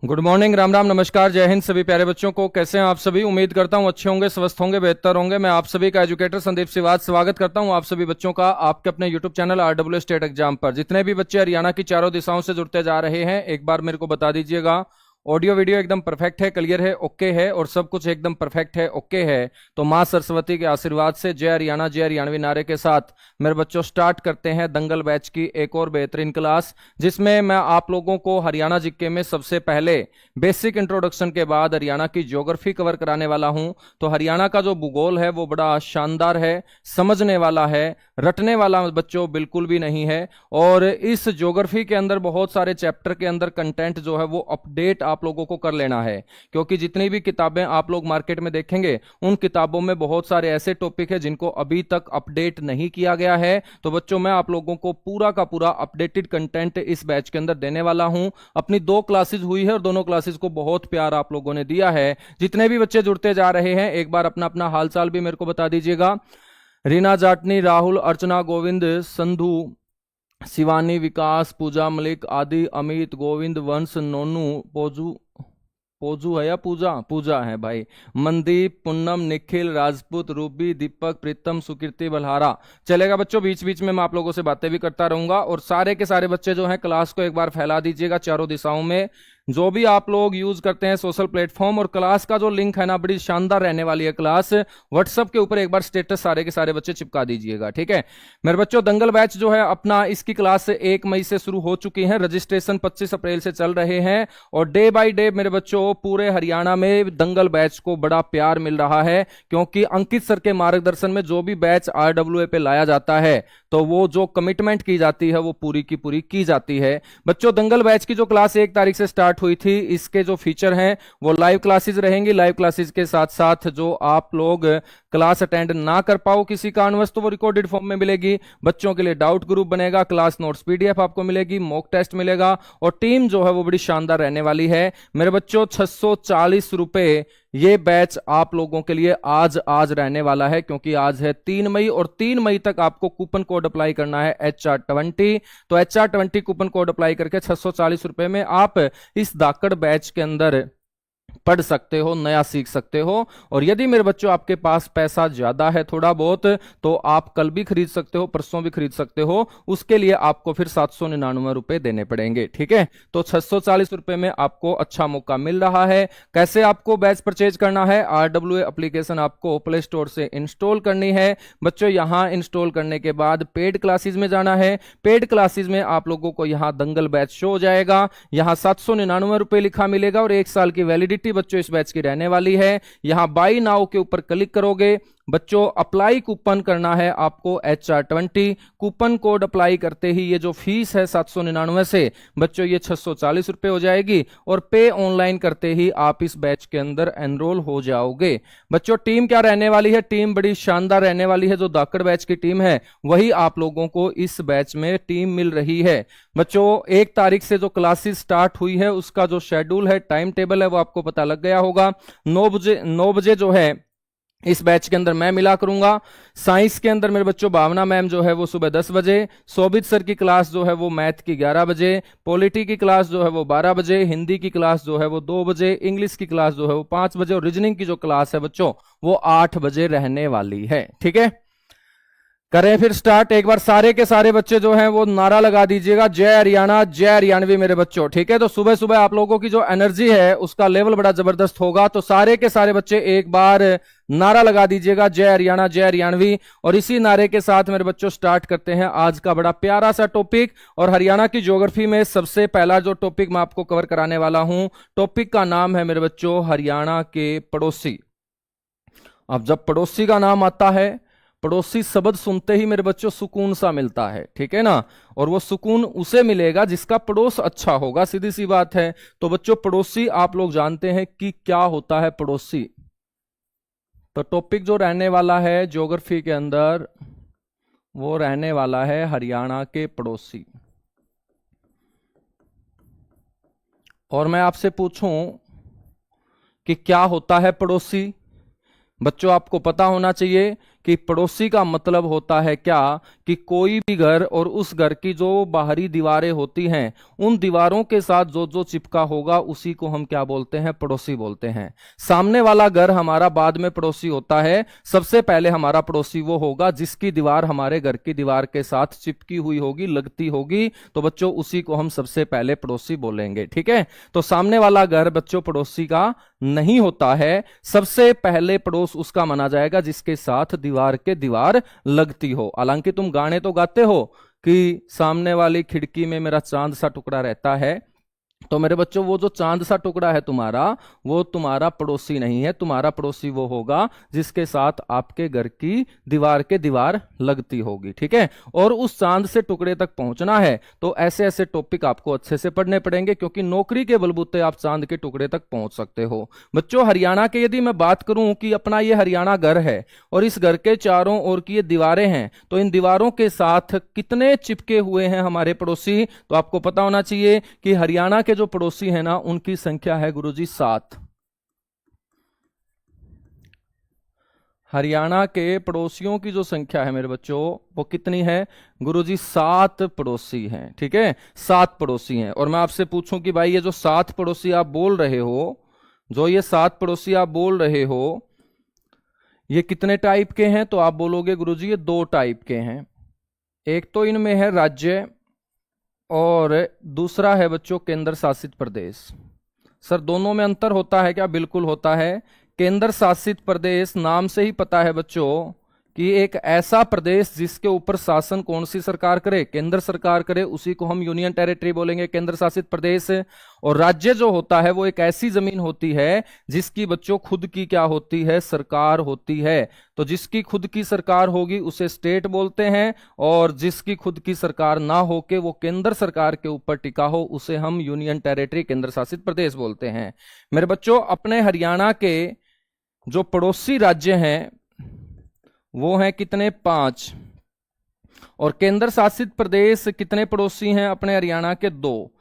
Good morning, Ram Ram, नमस्कार, जय हिंद सभी प्यारे बच्चों को। कैसे हैं आप सभी? उम्मीद करता हूं अच्छे होंगे, स्वस्थ होंगे, बेहतर होंगे। मैं आप सभी का एजुकेटर संदीप सिवाज स्वागत करता हूं आप सभी बच्चों का आपके अपने YouTube channel RW state exam पर। जितने भी बच्चे हरियाणा की चारों दिशाओं से जुड़ते जा रहे हैं, एक बार मेरे को बता दीजिएगा, ऑडियो वीडियो एकदम परफेक्ट है, क्लियर है, ओके है, और सब कुछ एकदम परफेक्ट है, ओके है, तो मां सरस्वती के आशीर्वाद से जय हरियाणा जय हरियाणवी नारे के साथ मेरे बच्चों स्टार्ट करते हैं दंगल बैच की एक और बेहतरीन क्लास, जिसमें मैं आप लोगों को हरियाणा जीके में सबसे पहले बेसिक इंट्रोडक्शन के बाद हरियाणा की ज्योग्राफी कवर कराने वाला हूं। तो हरियाणा का जो भूगोल है वो बड़ा शानदार है, समझने वाला है, रटने वाला बच्चों बिल्कुल भी नहीं है। और इस ज्योग्राफी के अंदर बहुत सारे चैप्टर के अंदर कंटेंट जो है वो अपडेट आप लोगों को कर लेना है, क्योंकि जितनी भी किताबें आप लोग मार्केट में देखेंगे उन किताबों में बहुत सारे ऐसे टॉपिक है जिनको अभी तक अपडेट नहीं किया गया है। तो बच्चों मैं आप लोगों को पूरा का पूरा अपडेटेड कंटेंट इस बैच के अंदर देने वाला हूं। अपनी 2 क्लासेस हुई है और दोनों क्लासेस को बहुत प्यार आप लोगों ने दिया है। जितने भी बच्चे जुड़ते जा रहे हैं एक बार अपना अपना हालचाल भी मेरे को बता दीजिएगा। रीना जाटनी, राहुल, अर्चना, गोविंद, संधु, शिवानी, विकास, पूजा मलिक, आदि, अमित, गोविंद, वंश, नोनू, पोजू, पोजू है या पूजा? पूजा है भाई, मनदीप, पूनम, निखिल, राजपूत, रूबी, दीपक, प्रीतम, सुकीर्ति, बल्हारा। चलेगा बच्चों, बीच बीच में मैं आप लोगों से बातें भी करता रहूंगा। और सारे के सारे बच्चे जो हैं क्लास को एक बार फैला दीजिएगा चारों दिशाओं में। जो भी आप लोग यूज करते हैं सोशल प्लेटफॉर्म, और क्लास का जो लिंक है ना, बड़ी शानदार रहने वाली है क्लास। व्हाट्सएप के ऊपर एक बार स्टेटस सारे के सारे बच्चे चिपका दीजिएगा, ठीक है मेरे बच्चों। दंगल बैच जो है अपना, इसकी क्लास 1 मई से शुरू हो चुकी है, रजिस्ट्रेशन 25 अप्रैल से चल रहे हैं। और डे बाय डे मेरे बच्चों पूरे हरियाणा में दंगल बैच को बड़ा प्यार मिल रहा है, क्योंकि अंकित सर के मार्गदर्शन में जो भी बैच RWA पे लाया जाता है तो वो जो कमिटमेंट की जाती है वो पूरी की पूरी की जाती है। बच्चों दंगल बैच की जो क्लास 1 तारीख से स्टार्ट हुई थी, इसके जो फीचर हैं वो लाइव क्लासेस रहेंगी। लाइव क्लासेस के साथ साथ जो आप लोग क्लास अटेंड ना कर पाओ किसी कारणवश, तो वो रिकॉर्डेड फॉर्म में मिलेगी। बच्चों के लिए डाउट ग्रुप बनेगा, क्लास नोट्स PDF आपको मिलेगी, मॉक टेस्ट मिलेगा, और टीम जो है वो बड़ी शानदार रहने वाली है मेरे बच्चों। 640 रुपए ये बैच आप लोगों के लिए आज रहने वाला है, क्योंकि आज है 3 मई, और 3 मई तक आपको कूपन कोड अप्लाई करना है HR20। तो HR20 कूपन कोड अप्लाई करके 640 रुपए में आप इस धाकड़ बैच के अंदर पढ़ सकते हो, नया सीख सकते हो। और यदि मेरे बच्चों आपके पास पैसा ज्यादा है थोड़ा बहुत, तो आप कल भी खरीद सकते हो, परसों भी खरीद सकते हो। उसके लिए आपको फिर 799 रुपए देने पड़ेंगे, ठीक है। तो 640 रुपए में आपको अच्छा मौका मिल रहा है। कैसे आपको बैच परचेज करना है? RWA एप्लीकेशन आपको प्ले स्टोर से इंस्टॉल करनी है बच्चों। यहां इंस्टॉल करने के बाद पेड क्लासेस में जाना है। पेड क्लासेस में आप लोगों को यहां दंगल बैच शो हो जाएगा। यहां 799 रुपए लिखा मिलेगा, और 1 साल की वैलिडिटी बच्चों इस बैच की रहने वाली है। यहां बाई नाउ के ऊपर क्लिक करोगे बच्चों, अप्लाई कूपन करना है आपको HR20। कूपन कोड अप्लाई करते ही ये जो फीस है 799 से बच्चों ये 640 रुपए हो जाएगी, और पे ऑनलाइन करते ही आप इस बैच के अंदर एनरोल हो जाओगे। बच्चों टीम क्या रहने वाली है? टीम बड़ी शानदार रहने वाली है। जो धाकड़ बैच की टीम है वही आप लोगों को इस बैच में टीम मिल रही है बच्चों। 1 तारीख से जो क्लासेस स्टार्ट हुई है उसका जो शेड्यूल है, टाइम टेबल है, वो आपको पता लग गया होगा। 9 बजे जो है इस बैच के अंदर मैं मिला करूंगा। साइंस के अंदर मेरे बच्चों भावना मैम जो है वो सुबह 10 बजे, शोभित सर की क्लास जो है वो मैथ की 11 बजे, पॉलिटी की क्लास जो है वो 12 बजे, हिंदी की क्लास जो है वो 2 बजे, इंग्लिश की क्लास जो है वो 5 बजे, और रीजनिंग की जो क्लास है बच्चों वो 8 बजे रहने वाली है, ठीक है। करें फिर स्टार्ट। एक बार सारे के सारे बच्चे जो हैं वो नारा लगा दीजिएगा, जय हरियाणा जय हरियाणवी मेरे बच्चों, ठीक है। तो सुबह सुबह आप लोगों की जो एनर्जी है उसका लेवल बड़ा जबरदस्त होगा। तो सारे के सारे बच्चे एक बार नारा लगा दीजिएगा, जय हरियाणा जय हरियाणवी। और इसी नारे के साथ मेरे बच्चों स्टार्ट करते हैं आज का बड़ा प्यारा सा टॉपिक। और हरियाणा की ज्योग्राफी में सबसे पहला जो टॉपिक मैं आपको कवर कराने वाला हूं, टॉपिक का नाम है मेरे बच्चों हरियाणा के पड़ोसी। अब जब पड़ोसी का नाम आता है, पड़ोसी शब्द सुनते ही मेरे बच्चों सुकून सा मिलता है, ठीक है ना। और वो सुकून उसे मिलेगा जिसका पड़ोस अच्छा होगा, सीधी सी बात है। तो बच्चों पड़ोसी आप लोग जानते हैं कि क्या होता है पड़ोसी। तो टॉपिक जो रहने वाला है ज्योग्राफी के अंदर वो रहने वाला है हरियाणा के पड़ोसी। और मैं आपसे पूछूं कि क्या होता है पड़ोसी, बच्चों आपको पता होना चाहिए कि पड़ोसी का मतलब होता है क्या कि कोई भी घर और उस घर की जो बाहरी दीवारें होती हैं उन दीवारों के साथ जो जो चिपका होगा उसी को हम क्या बोलते हैं, पड़ोसी बोलते हैं। सामने वाला घर हमारा बाद में पड़ोसी होता है, सबसे पहले हमारा पड़ोसी वो होगा जिसकी दीवार हमारे घर की दीवार के साथ चिपकी हुई होगी, लगती होगी, तो बच्चों उसी को हम सबसे पहले पड़ोसी बोलेंगे। ठीक है, तो सामने वाला घर बच्चों पड़ोसी का नहीं होता है, सबसे पहले पड़ोस उसका माना जाएगा जिसके साथ दीवार के दीवार लगती हो। हालांकि तुम गाने तो गाते हो कि सामने वाली खिड़की में मेरा चांद सा टुकड़ा रहता है, तो मेरे बच्चों वो जो चांद सा टुकड़ा है तुम्हारा, वो तुम्हारा पड़ोसी नहीं है। तुम्हारा पड़ोसी वो होगा जिसके साथ आपके घर की दीवार के दीवार लगती होगी। ठीक है, और उस चांद से टुकड़े तक पहुंचना है तो ऐसे ऐसे टॉपिक आपको अच्छे से पढ़ने पड़ेंगे, क्योंकि नौकरी के बलबूते आप चांद के टुकड़े तक पहुंच सकते हो। बच्चों हरियाणा के यदि मैं बात करूं कि अपना ये हरियाणा घर है और इस घर के चारों ओर की ये दीवारें हैं, तो इन दीवारों के साथ कितने चिपके हुए हैं हमारे पड़ोसी, तो आपको पता होना चाहिए कि हरियाणा के जो पड़ोसी हैं ना उनकी संख्या है गुरुजी 7। हरियाणा के पड़ोसियों की जो संख्या है मेरे बच्चों वो कितनी है गुरुजी, 7 पड़ोसी हैं। ठीक है, 7 पड़ोसी हैं। और मैं आपसे पूछूं कि भाई ये जो 7 पड़ोसी आप बोल रहे हो, जो ये 7 पड़ोसी आप बोल रहे हो, ये कितने टाइप के हैं, तो आप बोलोगे गुरुजी ये 2 टाइप के हैं। एक तो इनमें है राज्य और दूसरा है बच्चों केंद्र शासित प्रदेश। सर दोनों में अंतर होता है क्या? बिल्कुल होता है। केंद्र शासित प्रदेश नाम से ही पता है बच्चों कि एक ऐसा प्रदेश जिसके ऊपर शासन कौन सी सरकार करे, केंद्र सरकार करे, उसी को हम यूनियन टेरिटरी बोलेंगे, केंद्र शासित प्रदेश। और राज्य जो होता है वो एक ऐसी जमीन होती है जिसकी बच्चों खुद की क्या होती है, सरकार होती है। तो जिसकी खुद की सरकार होगी उसे स्टेट बोलते हैं, और जिसकी खुद की सरकार ना हो के वो केंद्र सरकार के ऊपर टिका हो उसे हम यूनियन टेरिटरी, केंद्र शासित प्रदेश बोलते हैं। मेरे बच्चों अपने हरियाणा के जो पड़ोसी राज्य हैं वो हैं कितने, 5। और केंद्र शासित प्रदेश कितने पड़ोसी हैं अपने हरियाणा के, 2।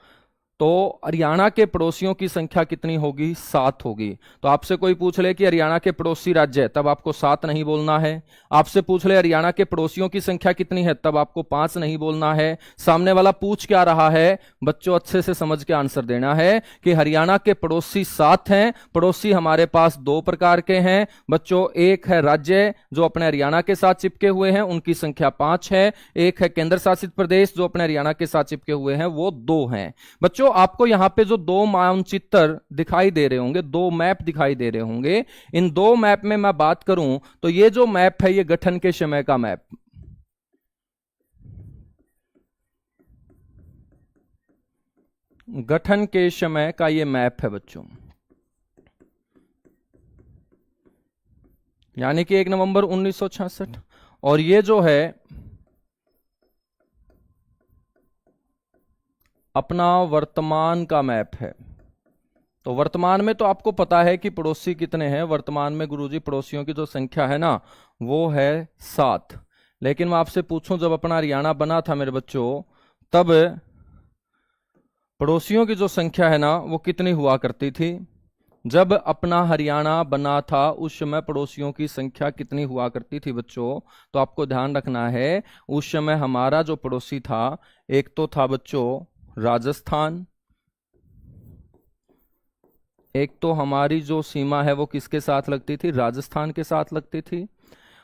तो हरियाणा के पड़ोसियों की संख्या कितनी होगी, 7 होगी। तो आपसे कोई पूछ ले कि हरियाणा के पड़ोसी राज्य है, तब आपको 7 नहीं बोलना है। आपसे पूछ ले हरियाणा के पड़ोसियों की संख्या कितनी है, तब आपको 5 नहीं बोलना है। सामने वाला पूछ क्या रहा है बच्चों, अच्छे से समझ के आंसर देना है कि हरियाणा के पड़ोसी 7 हैं। पड़ोसी हमारे पास 2 प्रकार के हैं बच्चों, एक है राज्य जो अपने हरियाणा के साथ चिपके हुए हैं, उनकी संख्या 5 है। एक है केंद्र शासित प्रदेश जो अपने हरियाणा के साथ चिपके हुए हैं, वो 2 हैं। बच्चों आपको यहां पे जो 2 मानचित्र दिखाई दे रहे होंगे, 2 मैप दिखाई दे रहे होंगे, इन 2 मैप में मैं बात करूं तो ये जो मैप है ये गठन के समय का मैप, गठन के समय का ये मैप है बच्चों, यानी कि 1 नवंबर 1966। और ये जो है अपना वर्तमान का मैप है। तो वर्तमान में तो आपको पता है कि पड़ोसी कितने हैं। वर्तमान में गुरुजी पड़ोसियों की जो संख्या है ना वो है 7। लेकिन मैं आपसे पूछूं जब अपना हरियाणा बना था मेरे बच्चों, तब पड़ोसियों की जो संख्या है ना वो कितनी हुआ करती थी? जब अपना हरियाणा बना था उस समय पड़ोसियों की संख्या कितनी हुआ करती थी बच्चों? तो आपको ध्यान रखना है उस समय हमारा जो पड़ोसी था, एक तो था बच्चों राजस्थान, एक तो हमारी जो सीमा है वो किसके साथ लगती थी, राजस्थान के साथ लगती थी।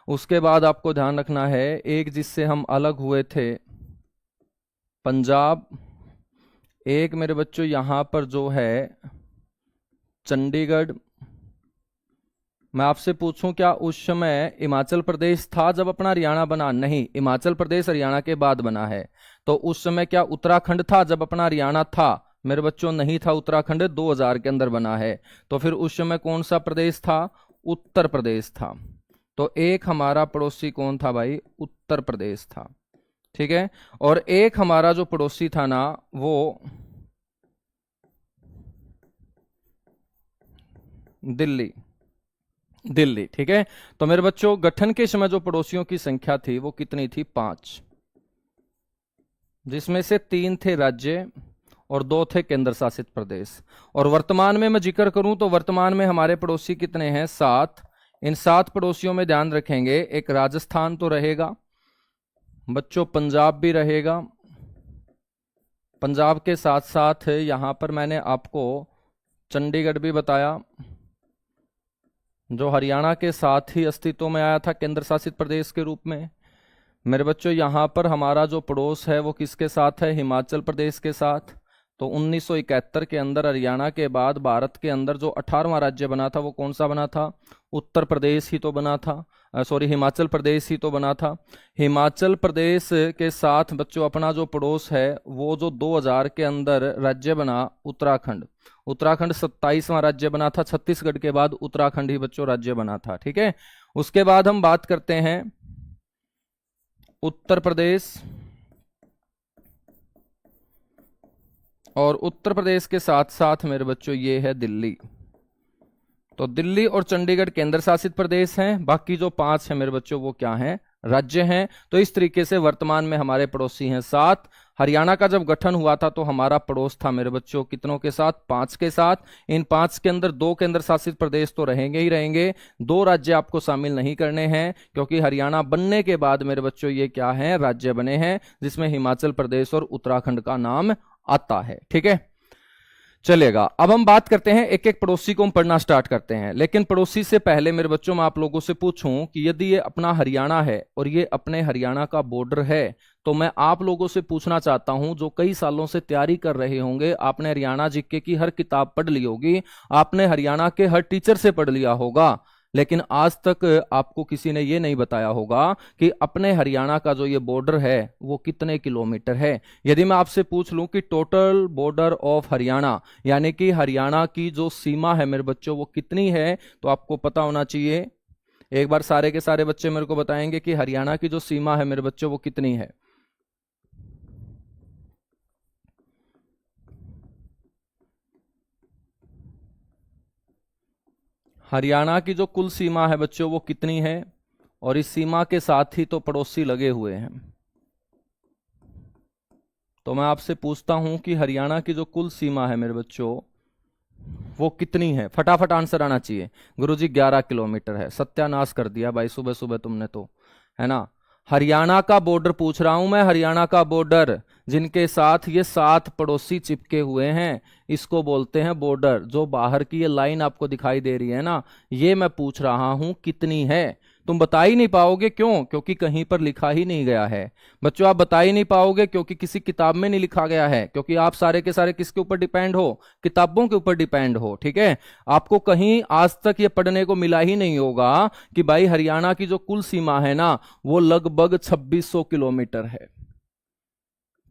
उसके बाद आपको ध्यान रखना है एक जिससे हम अलग हुए थे पंजाब, एक मेरे बच्चों यहां पर जो है चंडीगढ़। मैं आपसे पूछूं क्या उस समय हिमाचल प्रदेश था जब अपना हरियाणा बना? नहीं, हिमाचल प्रदेश हरियाणा के बाद बना है। तो उस समय क्या उत्तराखंड था जब अपना हरियाणा था? मेरे बच्चों नहीं था, उत्तराखंड 2000 के अंदर बना है। तो फिर उस समय कौन सा प्रदेश था? उत्तर प्रदेश था। तो एक हमारा पड़ोसी कौन था भाई? उत्तर प्रदेश था। ठीक है, और एक हमारा जो पड़ोसी था ना वो दिल्ली, दिल्ली। ठीक है, तो मेरे बच्चों गठन के समय जो पड़ोसियों की संख्या थी वो कितनी थी? 5, जिसमें से 3 थे राज्य और 2 थे केंद्र शासित प्रदेश। और वर्तमान में मैं जिक्र करूं तो वर्तमान में हमारे पड़ोसी कितने हैं? 7। इन 7 पड़ोसियों में ध्यान रखेंगे, एक राजस्थान तो रहेगा बच्चों, पंजाब भी रहेगा, पंजाब के साथ साथ यहां पर मैंने आपको चंडीगढ़ भी बताया, जो हरियाणा के साथ ही अस्तित्व में आया था केंद्र शासित प्रदेश के रूप में। मेरे बच्चों यहाँ पर हमारा जो पड़ोस है वो किसके साथ है, हिमाचल प्रदेश के साथ। तो 1971 के अंदर हरियाणा के बाद भारत के अंदर जो 18वां राज्य बना था वो कौन सा बना था, उत्तर प्रदेश ही तो बना था, हिमाचल प्रदेश ही तो बना था। हिमाचल प्रदेश के साथ बच्चों अपना जो पड़ोस है वो जो 2000 के अंदर राज्य बना उत्तराखंड, उत्तराखंड 27वां राज्य बना था, छत्तीसगढ़ के बाद उत्तराखंड ही बच्चों राज्य बना था। ठीक है, उसके बाद हम बात करते हैं उत्तर प्रदेश, और उत्तर प्रदेश के साथ साथ मेरे बच्चों ये है दिल्ली। तो दिल्ली और चंडीगढ़ केंद्र शासित प्रदेश हैं, बाकी जो 5 हैं मेरे बच्चों वो क्या हैं, राज्य हैं। तो इस तरीके से वर्तमान में हमारे पड़ोसी हैं 7। हरियाणा का जब गठन हुआ था तो हमारा पड़ोस था मेरे बच्चों कितनों के साथ, 5 के साथ। इन 5 के अंदर 2 केंद्र शासित प्रदेश तो रहेंगे ही रहेंगे, 2 राज्य आपको शामिल नहीं करने हैं, क्योंकि हरियाणा बनने के बाद मेरे बच्चों ये क्या है, राज्य बने हैं, जिसमें हिमाचल प्रदेश और उत्तराखंड का नाम आता है। ठीक है, चलेगा। अब हम बात करते हैं, एक एक पड़ोसी को हम पढ़ना स्टार्ट करते हैं। लेकिन पड़ोसी से पहले मेरे बच्चों मैं आप लोगों से पूछूं कि यदि ये अपना हरियाणा है और ये अपने हरियाणा का बॉर्डर है, तो मैं आप लोगों से पूछना चाहता हूं, जो कई सालों से तैयारी कर रहे होंगे, आपने हरियाणा जीके की हर किताब पढ़ ली होगी, आपने हरियाणा के हर टीचर से पढ़ लिया होगा, लेकिन आज तक आपको किसी ने ये नहीं बताया होगा कि अपने हरियाणा का जो ये बॉर्डर है वो कितने किलोमीटर है। यदि मैं आपसे पूछ लूं कि टोटल बॉर्डर ऑफ हरियाणा, यानी कि हरियाणा की जो सीमा है मेरे बच्चों वो कितनी है, तो आपको पता होना चाहिए। एक बार सारे के सारे बच्चे मेरे को बताएंगे कि हरियाणा की जो सीमा है मेरे बच्चों वो कितनी है। हरियाणा की जो कुल सीमा है बच्चों वो कितनी है, और इस सीमा के साथ ही तो पड़ोसी लगे हुए हैं। तो मैं आपसे पूछता हूं कि हरियाणा की जो कुल सीमा है मेरे बच्चों वो कितनी है, फटाफट आंसर आना चाहिए। गुरुजी 11 किलोमीटर है। सत्यानाश कर दिया भाई सुबह सुबह तुमने तो, है ना। हरियाणा का बॉर्डर पूछ रहा हूं मैं, हरियाणा का बॉर्डर जिनके साथ ये 7 पड़ोसी चिपके हुए हैं, इसको बोलते हैं बॉर्डर। जो बाहर की ये लाइन आपको दिखाई दे रही है ना, ये मैं पूछ रहा हूं कितनी है। तुम बता ही नहीं पाओगे, क्यों? क्योंकि कहीं पर लिखा ही नहीं गया है बच्चों। आप बता ही नहीं पाओगे क्योंकि किसी किताब में नहीं लिखा गया है, क्योंकि आप सारे के सारे किसके ऊपर डिपेंड हो, किताबों के ऊपर डिपेंड हो। ठीक है, आपको कहीं आज तक ये पढ़ने को मिला ही नहीं होगा कि भाई हरियाणा की जो कुल सीमा है ना वो लगभग 2600 किलोमीटर है।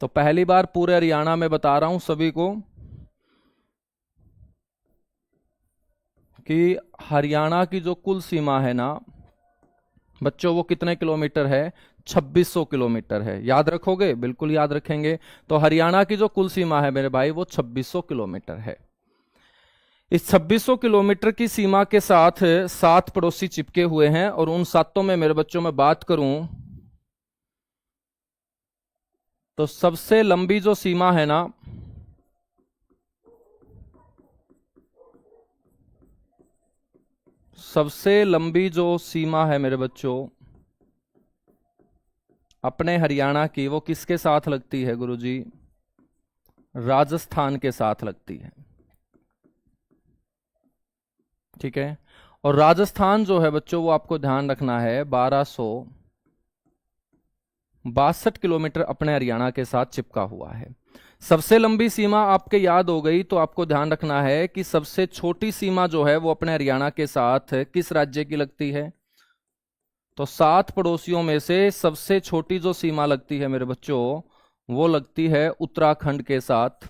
तो पहली बार पूरे हरियाणा में बता रहा हूं सभी को कि हरियाणा की जो कुल सीमा है ना बच्चों वो कितने किलोमीटर है, 2600 किलोमीटर है। याद रखोगे? बिल्कुल याद रखेंगे। तो हरियाणा की जो कुल सीमा है मेरे भाई वो 2600 किलोमीटर है। इस 2600 किलोमीटर की सीमा के साथ 7 पड़ोसी चिपके हुए हैं, और उन 7 में मेरे बच्चों में बात करूं तो सबसे लंबी जो सीमा है ना सबसे लंबी जो सीमा है मेरे बच्चों अपने हरियाणा की, वो किसके साथ लगती है गुरुजी? राजस्थान के साथ लगती है। ठीक है, और राजस्थान जो है बच्चों वो आपको ध्यान रखना है 1262 किलोमीटर अपने हरियाणा के साथ चिपका हुआ है। सबसे लंबी सीमा आपके याद हो गई, तो आपको ध्यान रखना है कि सबसे छोटी सीमा जो है वो अपने हरियाणा के साथ किस राज्य की लगती है? तो 7 पड़ोसियों में से सबसे छोटी जो सीमा लगती है मेरे बच्चों वो लगती है उत्तराखंड के साथ।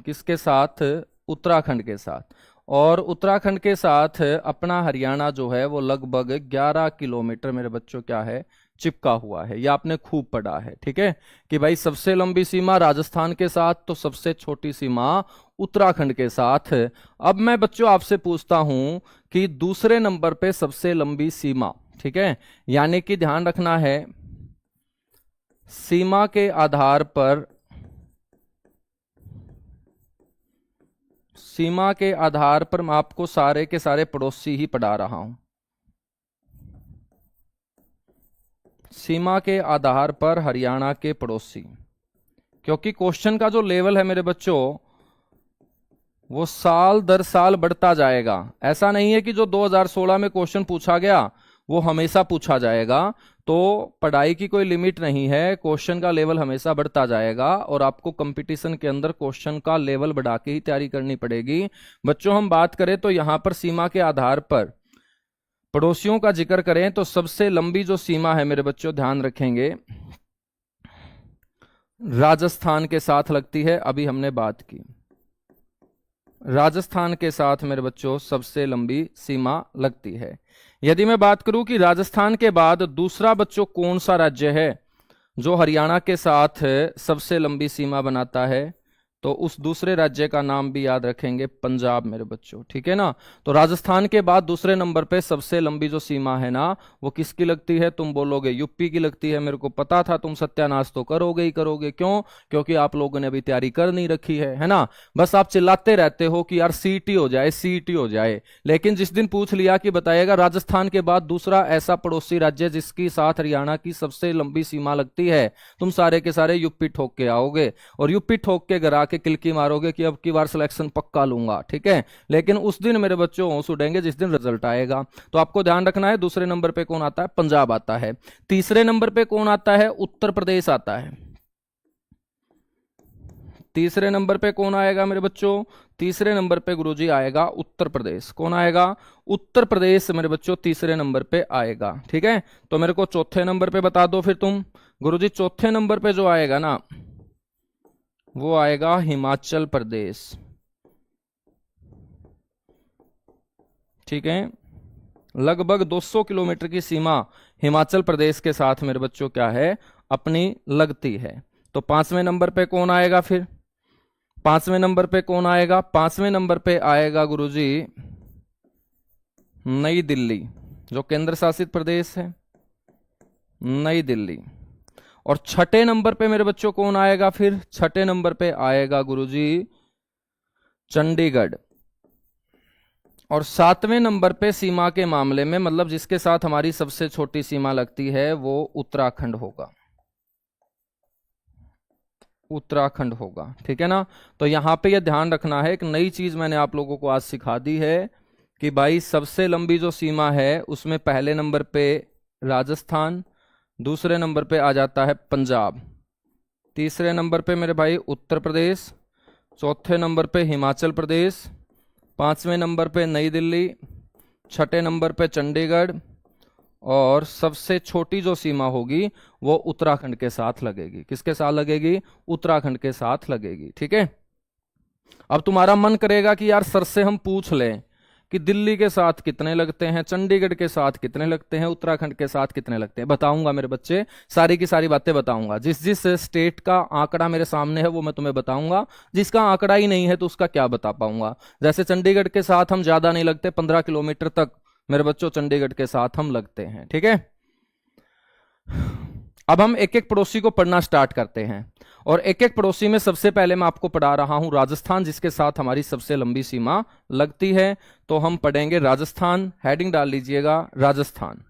किसके साथ? उत्तराखंड के साथ। और उत्तराखंड के साथ अपना हरियाणा जो है वो लगभग 11 किलोमीटर मेरे बच्चों क्या है, चिपका हुआ है। यह आपने खूब पढ़ा है। ठीक है, कि भाई सबसे लंबी सीमा राजस्थान के साथ, तो सबसे छोटी सीमा उत्तराखंड के साथ। अब मैं बच्चों आपसे पूछता हूं कि दूसरे नंबर पे सबसे लंबी सीमा, ठीक है, यानी कि ध्यान रखना है सीमा के आधार पर सीमा के आधार पर मैं आपको सारे के सारे पड़ोसी ही पढ़ा रहा हूं। सीमा के आधार पर हरियाणा के पड़ोसी, क्योंकि क्वेश्चन का जो लेवल है मेरे बच्चों वो साल दर साल बढ़ता जाएगा। ऐसा नहीं है कि जो 2016 में क्वेश्चन पूछा गया वो हमेशा पूछा जाएगा। तो पढ़ाई की कोई लिमिट नहीं है, क्वेश्चन का लेवल हमेशा बढ़ता जाएगा और आपको कंपटीशन के अंदर क्वेश्चन का लेवल बढ़ा के ही तैयारी करनी पड़ेगी। बच्चों हम बात करें तो यहां पर सीमा के आधार पर पड़ोसियों का जिक्र करें तो सबसे लंबी जो सीमा है मेरे बच्चों ध्यान रखेंगे राजस्थान के साथ लगती है। अभी हमने बात की राजस्थान के साथ मेरे बच्चों सबसे लंबी सीमा लगती है। यदि मैं बात करूं कि राजस्थान के बाद दूसरा बच्चों कौन सा राज्य है जो हरियाणा के साथ सबसे लंबी सीमा बनाता है, तो उस दूसरे राज्य का नाम भी याद रखेंगे पंजाब मेरे बच्चों, ठीक है ना। तो राजस्थान के बाद दूसरे नंबर पे सबसे लंबी जो सीमा है ना वो किसकी लगती है? तुम बोलोगे यूपी की लगती है। मेरे को पता था तुम सत्यानाश तो करोगे ही करोगे। क्यों? क्योंकि आप लोगों ने अभी तैयारी कर नहीं रखी है ना। बस आप चिल्लाते रहते हो कि यार सीईटी हो जाए, सीईटी हो जाए, लेकिन जिस दिन पूछ लिया कि बताइएगा राजस्थान के बाद दूसरा ऐसा पड़ोसी राज्य जिसकी साथ हरियाणा की सबसे लंबी सीमा लगती है, तुम सारे के सारे यूपी ठोक के आओगे और यूपी ठोक के घर आके किलकी मारोगे कि अब की बार सिलेक्शन पक्का लूंगा, ठीक है। लेकिन उस दिन मेरे बच्चों होश उड़ेंगे जिस दिन रिजल्ट आएगा। तो आपको ध्यान रखना है दूसरे नंबर पे कौन आता है? पंजाब आता है। तीसरे नंबर पे कौन आता है? उत्तर प्रदेश आता है। तीसरे नंबर पे कौन आएगा मेरे बच्चों? तीसरे नंबर पे गुरुजी आएगा उत्तर प्रदेश। कौन आएगा? उत्तर प्रदेश मेरे बच्चों तीसरे नंबर पे आएगा, ठीक है। तो मेरे को चौथे नंबर पे बता दो फिर तुम। गुरुजी चौथे नंबर पे जो आएगा ना वो आएगा हिमाचल प्रदेश, ठीक है। लगभग 200 किलोमीटर की सीमा हिमाचल प्रदेश के साथ मेरे बच्चों क्या है? अपनी लगती है। तो पांचवें नंबर पे कौन आएगा फिर? पांचवें नंबर पे कौन आएगा? पांचवें नंबर पे आएगा गुरुजी नई दिल्ली, जो केंद्र शासित प्रदेश है, नई दिल्ली। और छठे नंबर पे मेरे बच्चों कौन आएगा फिर? छठे नंबर पे आएगा गुरुजी चंडीगढ़। और सातवें नंबर पे सीमा के मामले में मतलब जिसके साथ हमारी सबसे छोटी सीमा लगती है वो उत्तराखंड होगा, उत्तराखंड होगा, ठीक है ना। तो यहां पे यह ध्यान रखना है, एक नई चीज मैंने आप लोगों को आज सिखा दी है कि भाई सबसे लंबी जो सीमा है उसमें पहले नंबर पे राजस्थान, दूसरे नंबर पे आ जाता है पंजाब, तीसरे नंबर पे मेरे भाई उत्तर प्रदेश, चौथे नंबर पे हिमाचल प्रदेश, पांचवें नंबर पे नई दिल्ली, छठे नंबर पे चंडीगढ़ और सबसे छोटी जो सीमा होगी वो उत्तराखंड के साथ लगेगी। किसके साथ लगेगी? उत्तराखंड के साथ लगेगी, ठीक है। अब तुम्हारा मन करेगा कि यार सर से हम पूछ लें कि दिल्ली के साथ कितने लगते हैं, चंडीगढ़ के साथ कितने लगते हैं, उत्तराखंड के साथ कितने लगते हैं। बताऊंगा मेरे बच्चे, सारी की सारी बातें बताऊंगा। जिस जिस स्टेट का आंकड़ा मेरे सामने है वो मैं तुम्हें बताऊंगा, जिसका आंकड़ा ही नहीं है तो उसका क्या बता पाऊंगा। जैसे चंडीगढ़ के साथ हम ज्यादा नहीं लगते, 15 किलोमीटर तक मेरे बच्चों चंडीगढ़ के साथ हम लगते हैं, ठीक है। अब हम एक एक पड़ोसी को पढ़ना स्टार्ट करते हैं और एक एक पड़ोसी में सबसे पहले मैं आपको पढ़ा रहा हूं राजस्थान, जिसके साथ हमारी सबसे लंबी सीमा लगती है। तो हम पढ़ेंगे राजस्थान, हेडिंग डाल लीजिएगा राजस्थान।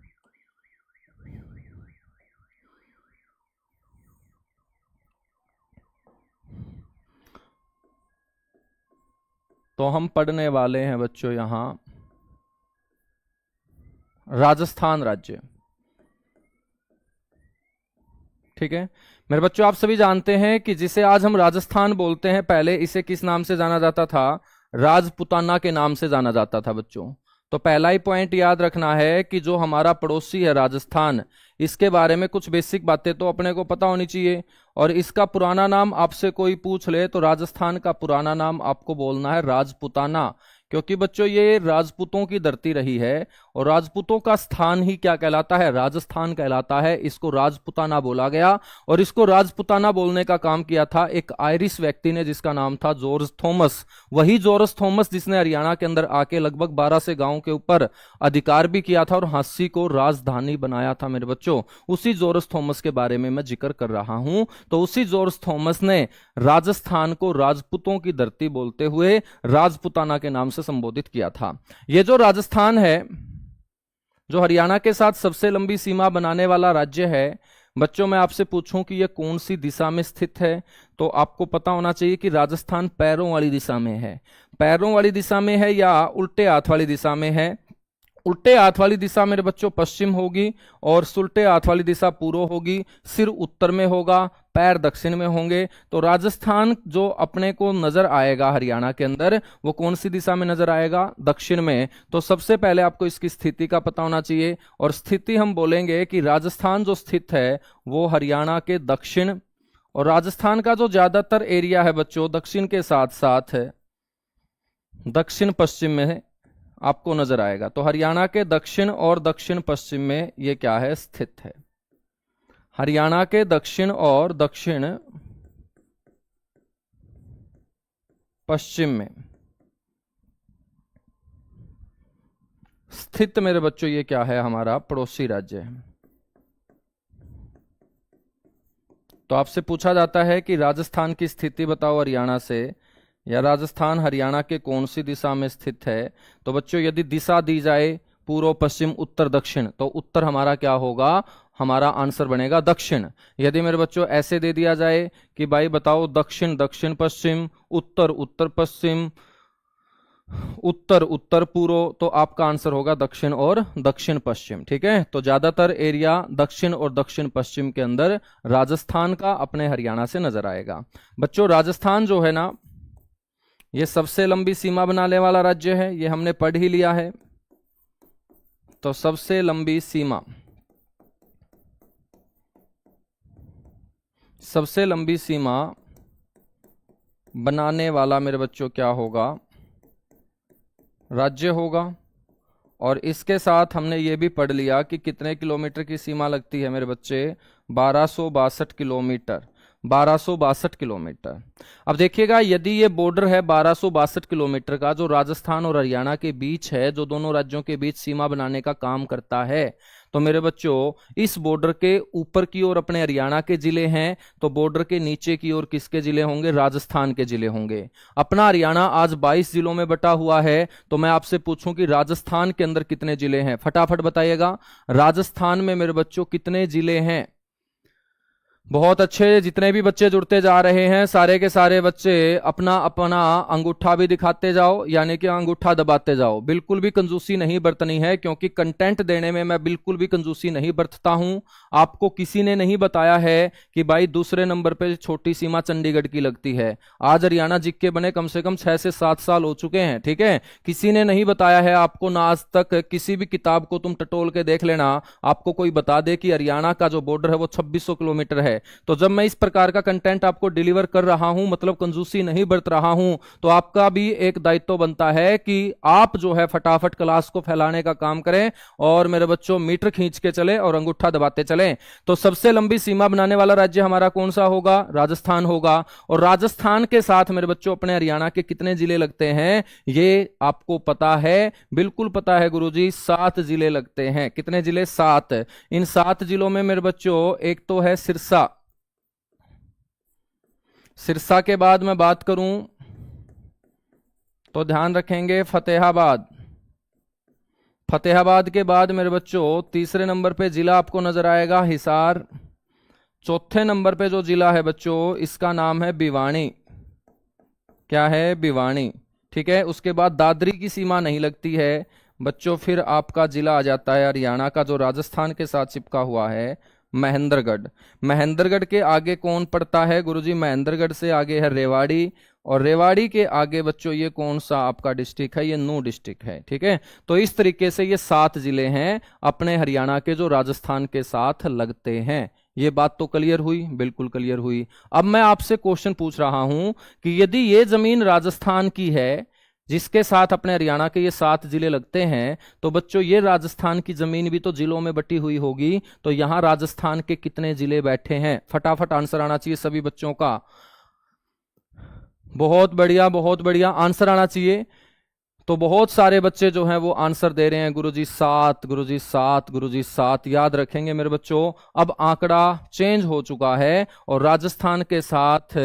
तो हम पढ़ने वाले हैं बच्चों यहां राजस्थान राज्य, ठीक है। मेरे बच्चों आप सभी जानते हैं कि जिसे आज हम राजस्थान बोलते हैं पहले इसे किस नाम से जाना जाता था? राजपुताना के नाम से जाना जाता था बच्चों। तो पहला ही पॉइंट याद रखना है कि जो हमारा पड़ोसी है राजस्थान, इसके बारे में कुछ बेसिक बातें तो अपने को पता होनी चाहिए। और इसका पुराना नाम आपसे कोई पूछ ले तो राजस्थान का पुराना नाम आपको बोलना है राजपुताना, क्योंकि बच्चों ये राजपूतों की धरती रही है और राजपूतों का स्थान ही क्या कहलाता है? राजस्थान कहलाता है। इसको राजपुताना बोला गया और इसको राजपुताना बोलने का काम किया था एक आयरिश व्यक्ति ने जिसका नाम था जॉर्ज थॉमस। वही जॉर्ज थॉमस जिसने हरियाणा के अंदर आके लगभग 12 से गांवों के ऊपर अधिकार भी किया था और हाँसी को राजधानी बनाया था मेरे बच्चों। उसी जॉर्ज थॉमस के बारे में मैं जिक्र कर रहा हूं। तो उसी जॉर्ज थॉमस ने राजस्थान को राजपूतों की धरती बोलते हुए राजपुताना के नाम से संबोधित किया था। यह जो राजस्थान है, जो हरियाणा के साथ सबसे लंबी सीमा बनाने वाला राज्य है, बच्चों मैं आपसे पूछूं कि यह कौन सी दिशा में स्थित है, तो आपको पता होना चाहिए कि राजस्थान पैरों वाली दिशा में है। पैरों वाली दिशा में है या उल्टे हाथ वाली दिशा में है? उल्टे हाथ वाली दिशा मेरे बच्चों पश्चिम होगी और सुलटे हाथ वाली दिशा पूर्व होगी। सिर उत्तर में होगा, पैर दक्षिण में होंगे। तो राजस्थान जो अपने को नजर आएगा हरियाणा के अंदर, वो कौन सी दिशा में नजर आएगा? दक्षिण में। तो सबसे पहले आपको इसकी स्थिति का पता होना चाहिए और स्थिति हम बोलेंगे कि राजस्थान जो स्थित है वो हरियाणा के दक्षिण, और राजस्थान का जो ज्यादातर एरिया है बच्चों दक्षिण के साथ साथ है, दक्षिण पश्चिम में है, आपको नजर आएगा। तो हरियाणा के दक्षिण और दक्षिण पश्चिम में ये क्या है? स्थित है। हरियाणा के दक्षिण और दक्षिण पश्चिम में स्थित मेरे बच्चों ये क्या है? हमारा पड़ोसी राज्य है। तो आपसे पूछा जाता है कि राजस्थान की स्थिति बताओ हरियाणा से, या राजस्थान हरियाणा के कौन सी दिशा में स्थित है। तो बच्चों यदि दिशा दी जाए पूर्व पश्चिम उत्तर दक्षिण, तो उत्तर हमारा क्या होगा? हमारा आंसर बनेगा दक्षिण। यदि मेरे बच्चों ऐसे दे दिया जाए कि भाई बताओ दक्षिण दक्षिण पश्चिम, उत्तर उत्तर पश्चिम, उत्तर उत्तर पूर्व, तो आपका आंसर होगा दक्षिण और दक्षिण पश्चिम। ठीक है, तो ज्यादातर एरिया दक्षिण और दक्षिण पश्चिम के अंदर राजस्थान का अपने हरियाणा से नजर आएगा। बच्चों राजस्थान जो है ना, ये सबसे लंबी सीमा बनाने वाला राज्य है, ये हमने पढ़ ही लिया है। तो सबसे लंबी सीमा, सबसे लंबी सीमा बनाने वाला मेरे बच्चों क्या होगा? राज्य होगा। और इसके साथ हमने ये भी पढ़ लिया कि कितने किलोमीटर की सीमा लगती है मेरे बच्चे? 1262 किलोमीटर। 1262 किलोमीटर। अब देखिएगा, यदि ये बॉर्डर है 1262 किलोमीटर का, जो राजस्थान और हरियाणा के बीच है, जो दोनों राज्यों के बीच सीमा बनाने का काम करता है, तो मेरे बच्चों इस बॉर्डर के ऊपर की ओर अपने हरियाणा के जिले हैं, तो बॉर्डर के नीचे की ओर किसके जिले होंगे? राजस्थान के जिले होंगे। अपना हरियाणा आज 22 जिलों में बटा हुआ है। तो मैं आपसे पूछूं कि राजस्थान के अंदर कितने जिले हैं? फटाफट बताइएगा, राजस्थान में मेरे बच्चों कितने जिले हैं? बहुत अच्छे, जितने भी बच्चे जुड़ते जा रहे हैं सारे के सारे बच्चे अपना अपना अंगूठा भी दिखाते जाओ, यानी कि अंगूठा दबाते जाओ। बिल्कुल भी कंजूसी नहीं बरतनी है, क्योंकि कंटेंट देने में मैं बिल्कुल भी कंजूसी नहीं बरतता हूं। आपको किसी ने नहीं बताया है कि भाई दूसरे नंबर पे छोटी सीमा चंडीगढ़ की लगती है। आज हरियाणा जिक के बने कम से कम 6 से 7 साल हो चुके हैं। ठीक है, किसी ने नहीं बताया है आपको ना आज तक। किसी भी किताब को तुम टटोल के देख लेना, आपको कोई बता दे कि हरियाणा का जो बॉर्डर है वो 2600 किलोमीटर है। तो जब मैं इस प्रकार का कंटेंट आपको डिलीवर कर रहा हूं, मतलब कंजूसी नहीं बरत रहा हूं, तो आपका भी एक दायित्व बनता है कि आप जो है फटाफट क्लास को फैलाने का काम करें और मेरे बच्चों मीटर खींच के चले और अंगूठा दबाते चलें। तो सबसे लंबी सीमा बनाने वाला राज्य हमारा कौन सा होगा? राजस्थान होगा। और राजस्थान के साथ मेरे बच्चों अपने हरियाणा के कितने जिले लगते हैं ये आपको पता है? बिल्कुल पता है गुरुजी, 7 जिले लगते हैं। कितने जिले? 7। इन 7 जिलों में मेरे बच्चों एक तो है सिरसा। सिरसा के बाद मैं बात करूं तो ध्यान रखेंगे फतेहाबाद। फतेहाबाद के बाद मेरे बच्चों तीसरे नंबर पे जिला आपको नजर आएगा हिसार। चौथे नंबर पे जो जिला है बच्चों, इसका नाम है भिवानी। क्या है? भिवानी। ठीक है, उसके बाद दादरी की सीमा नहीं लगती है बच्चों। फिर आपका जिला आ जाता है हरियाणा का जो राजस्थान के साथ चिपका हुआ है, महेंद्रगढ़। महेंद्रगढ़ के आगे कौन पड़ता है गुरुजी? महेंद्रगढ़ से आगे है रेवाड़ी, और रेवाड़ी के आगे बच्चों ये कौन सा आपका डिस्ट्रिक्ट है? ये नूह डिस्ट्रिक्ट है। ठीक है, तो इस तरीके से ये 7 जिले हैं अपने हरियाणा के जो राजस्थान के साथ लगते हैं। ये बात तो क्लियर हुई? बिल्कुल क्लियर हुई। अब मैं आपसे क्वेश्चन पूछ रहा हूं कि यदि ये जमीन राजस्थान की है, जिसके साथ अपने हरियाणा के ये 7 जिले लगते हैं, तो बच्चों ये राजस्थान की जमीन भी तो जिलों में बटी हुई होगी, तो यहां राजस्थान के कितने जिले बैठे हैं? फटाफट आंसर आना चाहिए सभी बच्चों का। बहुत बढ़िया, बहुत बढ़िया, आंसर आना चाहिए। तो बहुत सारे बच्चे जो हैं वो आंसर दे रहे हैं, गुरुजी 7, गुरुजी 7, गुरुजी 7। याद रखेंगे मेरे बच्चों, अब आंकड़ा चेंज हो चुका है और राजस्थान के साथ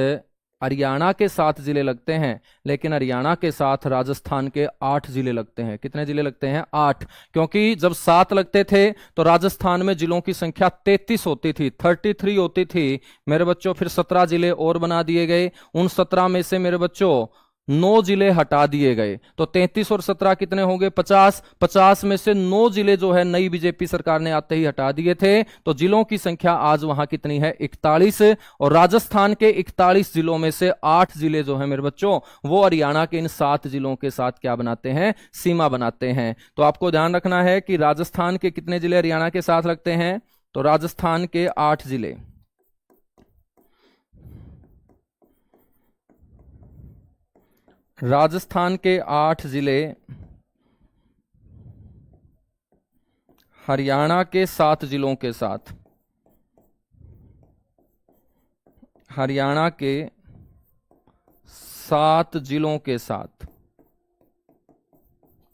हरियाणा के 7 जिले लगते हैं, लेकिन हरियाणा के साथ राजस्थान के 8 जिले लगते हैं। कितने जिले लगते हैं? 8। क्योंकि जब 7 लगते थे तो राजस्थान में जिलों की संख्या 33 होती थी, 33 होती थी मेरे बच्चों। फिर 17 जिले और बना दिए गए, उन 17 में से मेरे बच्चों 9 जिले हटा दिए गए, तो 33 और 17 कितने होंगे? 50। 50 में से 9 जिले जो है नई बीजेपी सरकार ने आते ही हटा दिए थे, तो जिलों की संख्या आज वहां कितनी है? 41। और राजस्थान के 41 जिलों में से 8 जिले जो है मेरे बच्चों वो हरियाणा के इन 7 जिलों के साथ क्या बनाते हैं? सीमा बनाते हैं। तो आपको ध्यान रखना है कि राजस्थान के कितने जिले हरियाणा के साथ लगते हैं? तो राजस्थान के 8 जिले। राजस्थान के 8 जिले हरियाणा के 7 जिलों के साथ, हरियाणा के 7 जिलों के साथ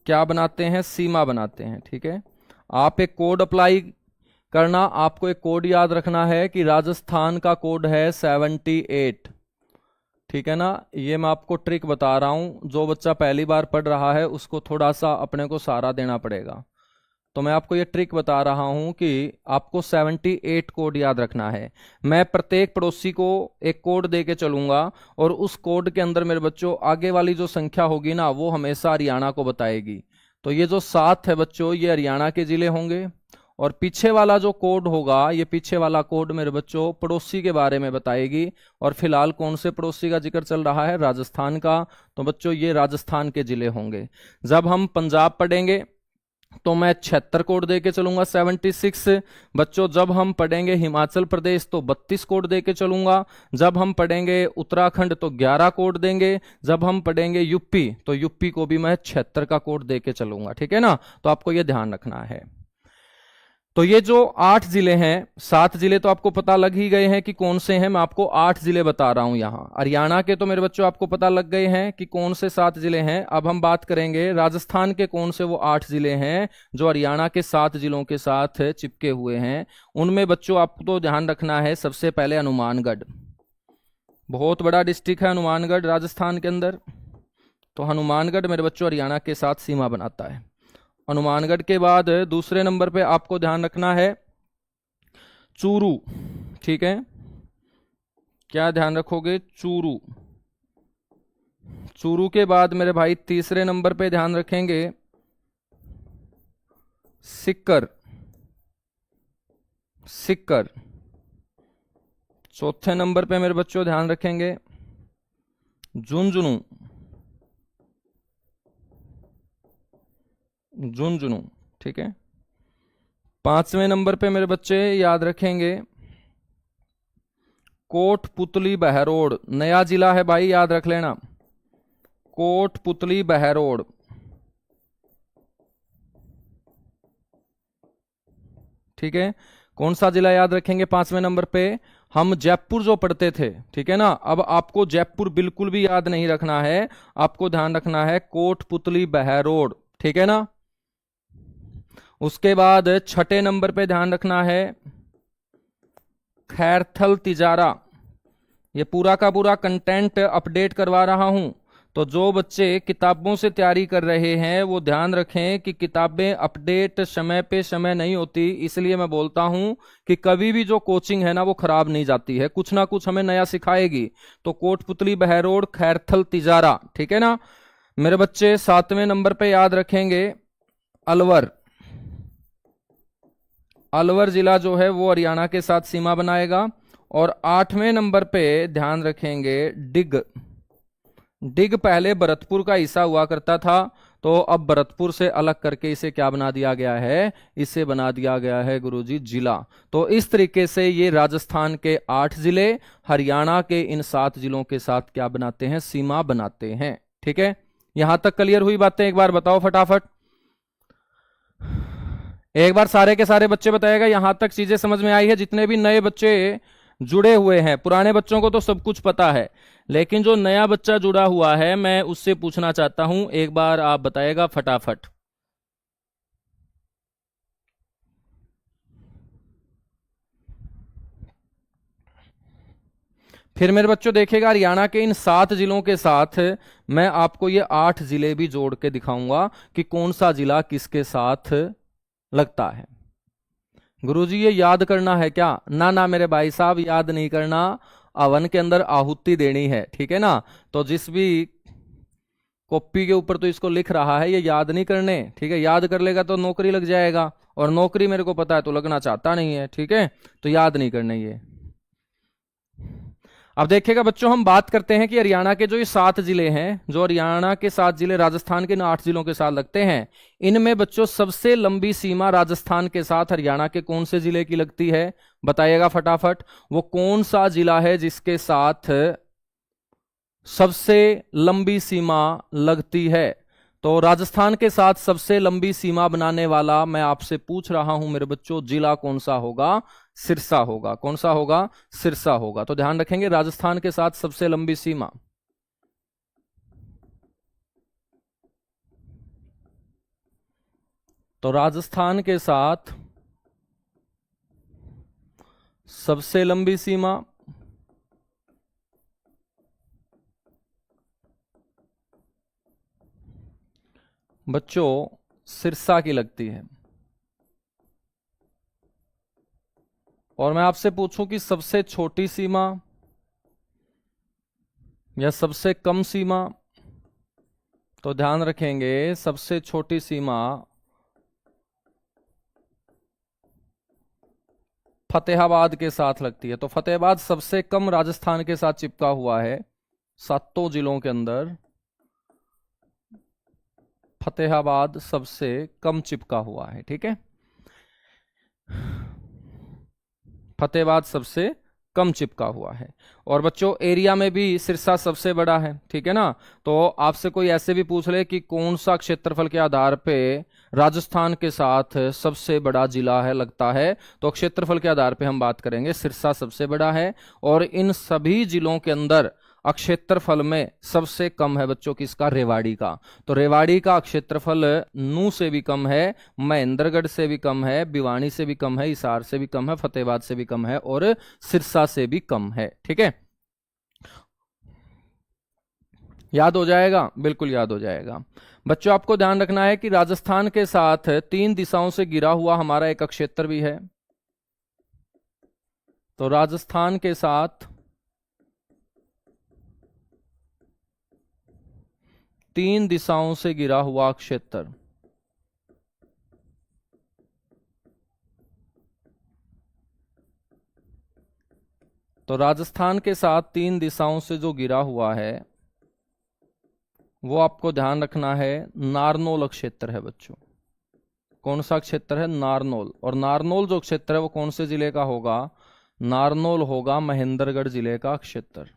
क्या बनाते हैं? सीमा बनाते हैं। ठीक है, आप एक कोड अप्लाई करना, आपको एक कोड याद रखना है कि राजस्थान का कोड है 78। ठीक है ना, ये मैं आपको ट्रिक बता रहा हूं, जो बच्चा पहली बार पढ़ रहा है उसको थोड़ा सा अपने को सहारा देना पड़ेगा। तो मैं आपको ये ट्रिक बता रहा हूं कि आपको 78 कोड याद रखना है। मैं प्रत्येक पड़ोसी को एक कोड दे के चलूंगा और उस कोड के अंदर मेरे बच्चों आगे वाली जो संख्या होगी ना वो हमेशा हरियाणा को बताएगी। तो ये जो 7 है बच्चों ये हरियाणा के जिले होंगे, और पीछे वाला जो कोड होगा, ये पीछे वाला कोड मेरे बच्चों पड़ोसी के बारे में बताएगी। और फिलहाल कौन से पड़ोसी का जिक्र चल रहा है? राजस्थान का। तो बच्चों ये राजस्थान के जिले होंगे। जब हम पंजाब पढ़ेंगे तो मैं 76 कोड दे के चलूंगा, 76। बच्चों जब हम पढ़ेंगे हिमाचल प्रदेश तो 32 कोड दे के चलूंगा। जब हम पढ़ेंगे उत्तराखंड तो 11 कोड देंगे। जब हम पढ़ेंगे यूपी तो यूपी को भी मैं 76 का कोड दे के चलूंगा। ठीक है ना, तो आपको यह ध्यान रखना है। तो ये जो 8 जिले हैं, 7 जिले तो आपको पता लग ही गए हैं कि कौन से हैं। मैं आपको 8 जिले बता रहा हूं यहां। हरियाणा के तो मेरे बच्चों आपको पता लग गए हैं कि कौन से 7 जिले हैं। अब हम बात करेंगे राजस्थान के कौन से वो 8 जिले हैं जो हरियाणा के 7 जिलों के साथ चिपके हुए हैं। उनमें बच्चों आपको तो ध्यान रखना है, सबसे पहले हनुमानगढ़। बहुत बड़ा डिस्ट्रिक्ट है हनुमानगढ़ राजस्थान के अंदर। तो हनुमानगढ़ मेरे बच्चों हरियाणा के साथ सीमा बनाता है। हनुमानगढ़ के बाद दूसरे नंबर पे आपको ध्यान रखना है चूरू। ठीक है, क्या ध्यान रखोगे? चूरू। चूरू के बाद मेरे भाई तीसरे नंबर पे ध्यान रखेंगे सिक्कर। सिक्कर। चौथे नंबर पे मेरे बच्चों ध्यान रखेंगे झुंझुनू। झुंझुनू। ठीक है, 5वें नंबर पे मेरे बच्चे याद रखेंगे कोटपुतली बहरोड। नया जिला है भाई, याद रख लेना, कोटपुतली बहरोड। ठीक है, कौन सा जिला याद रखेंगे 5वें नंबर पे? हम जयपुर जो पढ़ते थे। ठीक है ना, अब आपको जयपुर बिल्कुल भी याद नहीं रखना है, आपको ध्यान रखना है कोटपुतली बहरोड। ठीक है ना, उसके बाद 6ठे नंबर पे ध्यान रखना है खैरथल तिजारा। ये पूरा का पूरा कंटेंट अपडेट करवा रहा हूं, तो जो बच्चे किताबों से तैयारी कर रहे हैं वो ध्यान रखें कि किताबें अपडेट समय पे समय नहीं होती। इसलिए मैं बोलता हूं कि कभी भी जो कोचिंग है ना वो खराब नहीं जाती है, कुछ ना कुछ हमें नया सिखाएगी। तो कोटपुतली बहरोड, खैरथल तिजारा। ठीक है ना मेरे बच्चे। 7वें नंबर पे याद रखेंगे अलवर। अलवर जिला जो है वो हरियाणा के साथ सीमा बनाएगा। और 8वें नंबर पे ध्यान रखेंगे डिग। डिग पहले भरतपुर का हिस्सा हुआ करता था, तो अब भरतपुर से अलग करके इसे क्या बना दिया गया है? इसे बना दिया गया है गुरुजी जिला। तो इस तरीके से ये राजस्थान के 8 जिले हरियाणा के इन 7 जिलों के साथ क्या बनाते हैं? सीमा बनाते हैं। ठीक है, यहां तक क्लियर हुई बातें? एक बार बताओ फटाफट, एक बार सारे के सारे बच्चे बताएगा यहां तक चीजें समझ में आई है? जितने भी नए बच्चे जुड़े हुए हैं, पुराने बच्चों को तो सब कुछ पता है, लेकिन जो नया बच्चा जुड़ा हुआ है मैं उससे पूछना चाहता हूं, एक बार आप बताएगा फटाफट। फिर मेरे बच्चों देखिएगा, हरियाणा के इन 7 जिलों के साथ मैं आपको ये 8 जिले भी जोड़ के दिखाऊंगा कि कौन सा जिला किसके साथ लगता है। गुरुजी ये याद करना है क्या? ना ना मेरे भाई साहब, याद नहीं करना, अवन के अंदर आहुति देनी है, ठीक है ना? तो जिस भी कॉपी के ऊपर तो इसको लिख रहा है, ये याद नहीं करने, ठीक है? याद कर लेगा तो नौकरी लग जाएगा, और नौकरी मेरे को पता है तो लगना चाहता नहीं है, ठीक है? तो याद नहीं करने ये। अब देखिएगा बच्चों, हम बात करते हैं कि हरियाणा के जो ये 7 जिले हैं, जो हरियाणा के 7 जिले राजस्थान के इन 8 जिलों के साथ लगते हैं, इनमें बच्चों सबसे लंबी सीमा राजस्थान के साथ हरियाणा के कौन से जिले की लगती है? बताइएगा फटाफट, वो कौन सा जिला है जिसके साथ सबसे लंबी सीमा लगती है? तो राजस्थान के साथ सबसे लंबी सीमा बनाने वाला मैं आपसे पूछ रहा हूं मेरे बच्चों, जिला कौन सा होगा? सिरसा होगा। कौन सा होगा? सिरसा होगा। तो ध्यान रखेंगे, राजस्थान के साथ सबसे लंबी सीमा, तो राजस्थान के साथ सबसे लंबी सीमा बच्चों सिरसा की लगती है। और मैं आपसे पूछूं कि सबसे छोटी सीमा या सबसे कम सीमा, तो ध्यान रखेंगे सबसे छोटी सीमा फतेहाबाद के साथ लगती है। तो फतेहाबाद सबसे कम राजस्थान के साथ चिपका हुआ है, 7 जिलों के अंदर फतेहाबाद सबसे कम चिपका हुआ है, ठीक है? फतेहाबाद सबसे कम चिपका हुआ है। और बच्चों एरिया में भी सिरसा सबसे बड़ा है, ठीक है ना? तो आपसे कोई ऐसे भी पूछ ले कि कौन सा क्षेत्रफल के आधार पे राजस्थान के साथ सबसे बड़ा जिला है लगता है, तो क्षेत्रफल के आधार पे हम बात करेंगे, सिरसा सबसे बड़ा है। और इन सभी जिलों के अंदर क्षेत्रफल में सबसे कम है बच्चों किसका? रेवाड़ी का। तो रेवाड़ी का क्षेत्रफल नू से भी कम है, महेंद्रगढ़ से भी कम है, भिवानी से भी कम है, हिसार से भी कम है, फतेहाबाद से भी कम है, और सिरसा से भी कम है, ठीक है? याद हो जाएगा? बिल्कुल याद हो जाएगा। बच्चों आपको ध्यान रखना है कि राजस्थान के साथ 3 दिशाओं से घिरा हुआ हमारा एक क्षेत्र भी है। तो राजस्थान के साथ 3 दिशाओं से घिरा हुआ क्षेत्र, तो राजस्थान के साथ 3 दिशाओं से जो घिरा हुआ है वो आपको ध्यान रखना है नारनौल क्षेत्र है बच्चों। कौन सा क्षेत्र है? नारनौल। और नारनौल जो क्षेत्र है वो कौन से जिले का होगा? नारनौल होगा महेंद्रगढ़ जिले का क्षेत्र।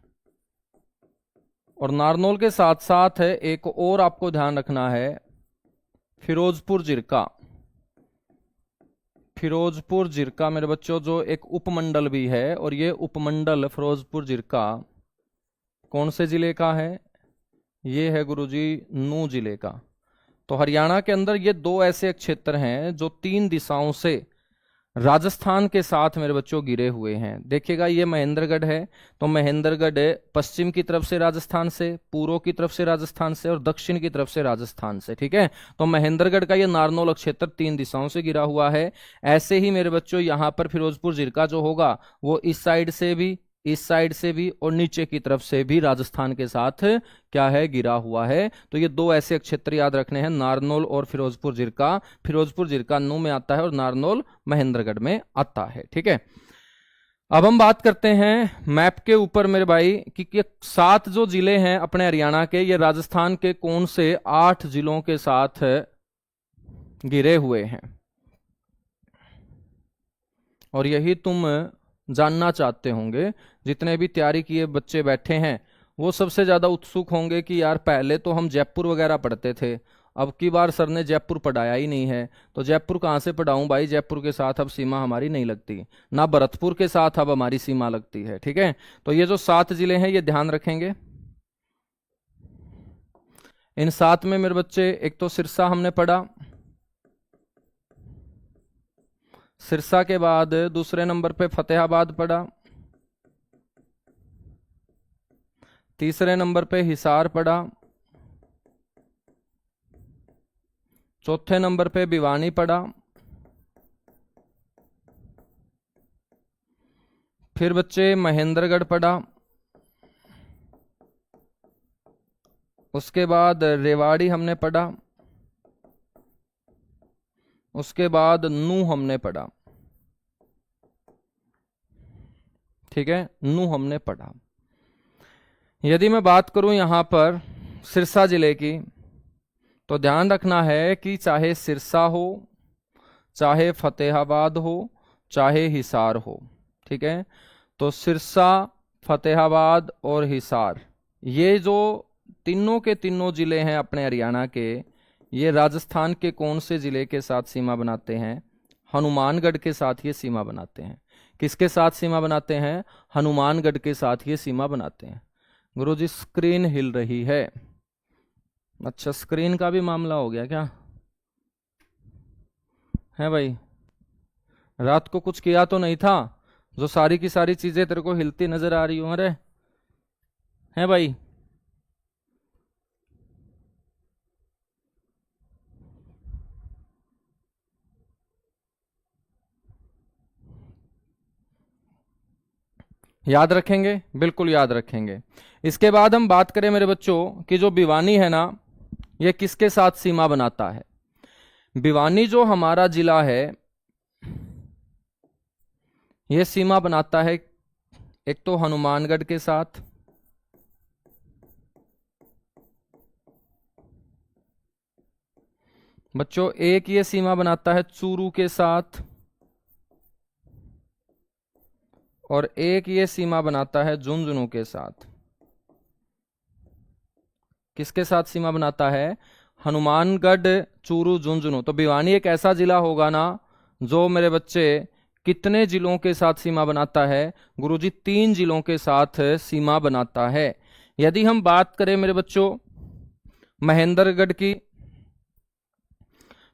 और नारनौल के साथ साथ है एक और आपको ध्यान रखना है, फिरोजपुर जिरका। फिरोजपुर जिरका मेरे बच्चों जो एक उपमंडल भी है, और ये उपमंडल फिरोजपुर जिरका कौन से जिले का है? ये है गुरुजी नू जिले का। तो हरियाणा के अंदर ये 2 ऐसे क्षेत्र हैं जो 3 दिशाओं से राजस्थान के साथ मेरे बच्चों घिरे हुए हैं। देखिएगा ये महेंद्रगढ़ है, तो महेंद्रगढ़ पश्चिम की तरफ से राजस्थान से, पूर्व की तरफ से राजस्थान से, और दक्षिण की तरफ से राजस्थान से, ठीक है? तो महेंद्रगढ़ का ये नारनौल क्षेत्र 3 दिशाओं से घिरा हुआ है। ऐसे ही मेरे बच्चों यहां पर फिरोजपुर जिरका जो होगा वो इस साइड से भी, इस साइड से भी, और नीचे की तरफ से भी राजस्थान के साथ क्या है? गिरा हुआ है। तो ये 2 ऐसे क्षेत्र याद रखने हैं, नारनौल और फिरोजपुर जिरका। फिरोजपुर जिरका नू में आता है और नारनौल महेंद्रगढ़ में आता है, ठीक है? अब हम बात करते हैं मैप के ऊपर मेरे भाई कि ये 7 जो जिले हैं अपने हरियाणा के, ये राजस्थान के कौन से 8 जिलों के साथ घिरे हुए हैं। और यही तुम जानना चाहते होंगे, जितने भी तैयारी किए बच्चे बैठे हैं वो सबसे ज़्यादा उत्सुक होंगे कि यार पहले तो हम जयपुर वगैरह पढ़ते थे, अब की बार सर ने जयपुर पढ़ाया ही नहीं है, तो जयपुर कहाँ से पढ़ाऊँ भाई, जयपुर के साथ अब सीमा हमारी नहीं लगती, ना भरतपुर के साथ अब हमारी सीमा लगती है। ठीक है, तो ये जो 7 जिले हैं ये ध्यान रखेंगे। इन 7 में मेरे बच्चे एक तो सिरसा हमने पढ़ा, सिरसा के बाद दूसरे नंबर पे फतेहाबाद पढ़ा, तीसरे नंबर पे हिसार पढ़ा, चौथे नंबर पे भिवानी पढ़ा, फिर बच्चे महेंद्रगढ़ पढ़ा, उसके बाद रेवाड़ी हमने पढ़ा, उसके बाद नू हमने पढ़ा। ठीक है, नू हमने पढ़ा। यदि मैं बात करूं यहां पर सिरसा जिले की, तो ध्यान रखना है कि चाहे सिरसा हो, चाहे फतेहाबाद हो, चाहे हिसार हो, ठीक है, तो सिरसा, फतेहाबाद और हिसार, ये जो तीनों के तीनों जिले हैं अपने हरियाणा के, ये राजस्थान के कौन से जिले के साथ सीमा बनाते हैं? हनुमानगढ़ के साथ ये सीमा बनाते हैं। किसके साथ सीमा बनाते हैं? हनुमानगढ़ के साथ ये सीमा बनाते हैं। गुरुजी स्क्रीन हिल रही है। अच्छा, स्क्रीन का भी मामला हो गया क्या है भाई? रात को कुछ किया तो नहीं था जो सारी की सारी चीजें तेरे को हिलती नजर आ रही हो? अरे है भाई? याद रखेंगे, बिल्कुल याद रखेंगे। इसके बाद हम बात करें मेरे बच्चों कि जो भिवानी है ना, ये किसके साथ सीमा बनाता है? भिवानी जो हमारा जिला है, ये सीमा बनाता है एक तो हनुमानगढ़ के साथ, बच्चों एक ये सीमा बनाता है चूरू के साथ, और एक ये सीमा बनाता है झुंझुनू के साथ। किसके साथ सीमा बनाता है? हनुमानगढ़, चूरू, झुंझुनू। तो भिवानी एक ऐसा जिला होगा ना जो मेरे बच्चे कितने जिलों के साथ सीमा बनाता है? गुरुजी 3 जिलों के साथ सीमा बनाता है। यदि हम बात करें मेरे बच्चों महेंद्रगढ़ की,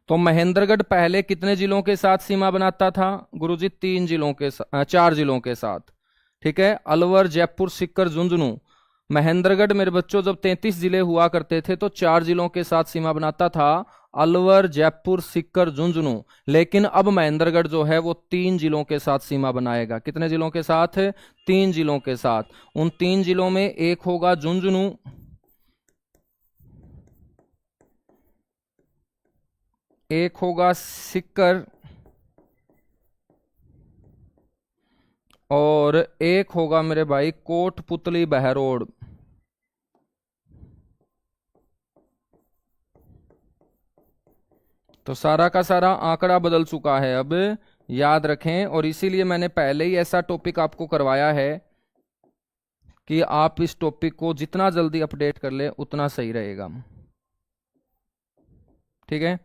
तो महेंद्रगढ़ पहले कितने जिलों के साथ सीमा बनाता था? गुरुजी 4 जिलों के साथ। ठीक है, अलवर, जयपुर, सीकर, झुंझुनू। महेंद्रगढ़ मेरे बच्चों जब 33 जिले हुआ करते थे तो 4 जिलों के साथ सीमा बनाता था, अलवर, जयपुर, सीकर, झुंझुनू। लेकिन अब महेंद्रगढ़ जो है वो 3 जिलों के साथ सीमा बनाएगा। कितने जिलों के साथ? 3 जिलों के साथ। उन 3 जिलों में एक होगा झुंझुनू, एक होगा सीकर, और एक होगा मेरे भाई कोटपुतली बहरोड। तो सारा का सारा आंकड़ा बदल चुका है, अब याद रखें। और इसीलिए मैंने पहले ही ऐसा टॉपिक आपको करवाया है कि आप इस टॉपिक को जितना जल्दी अपडेट कर ले उतना सही रहेगा। ठीक है,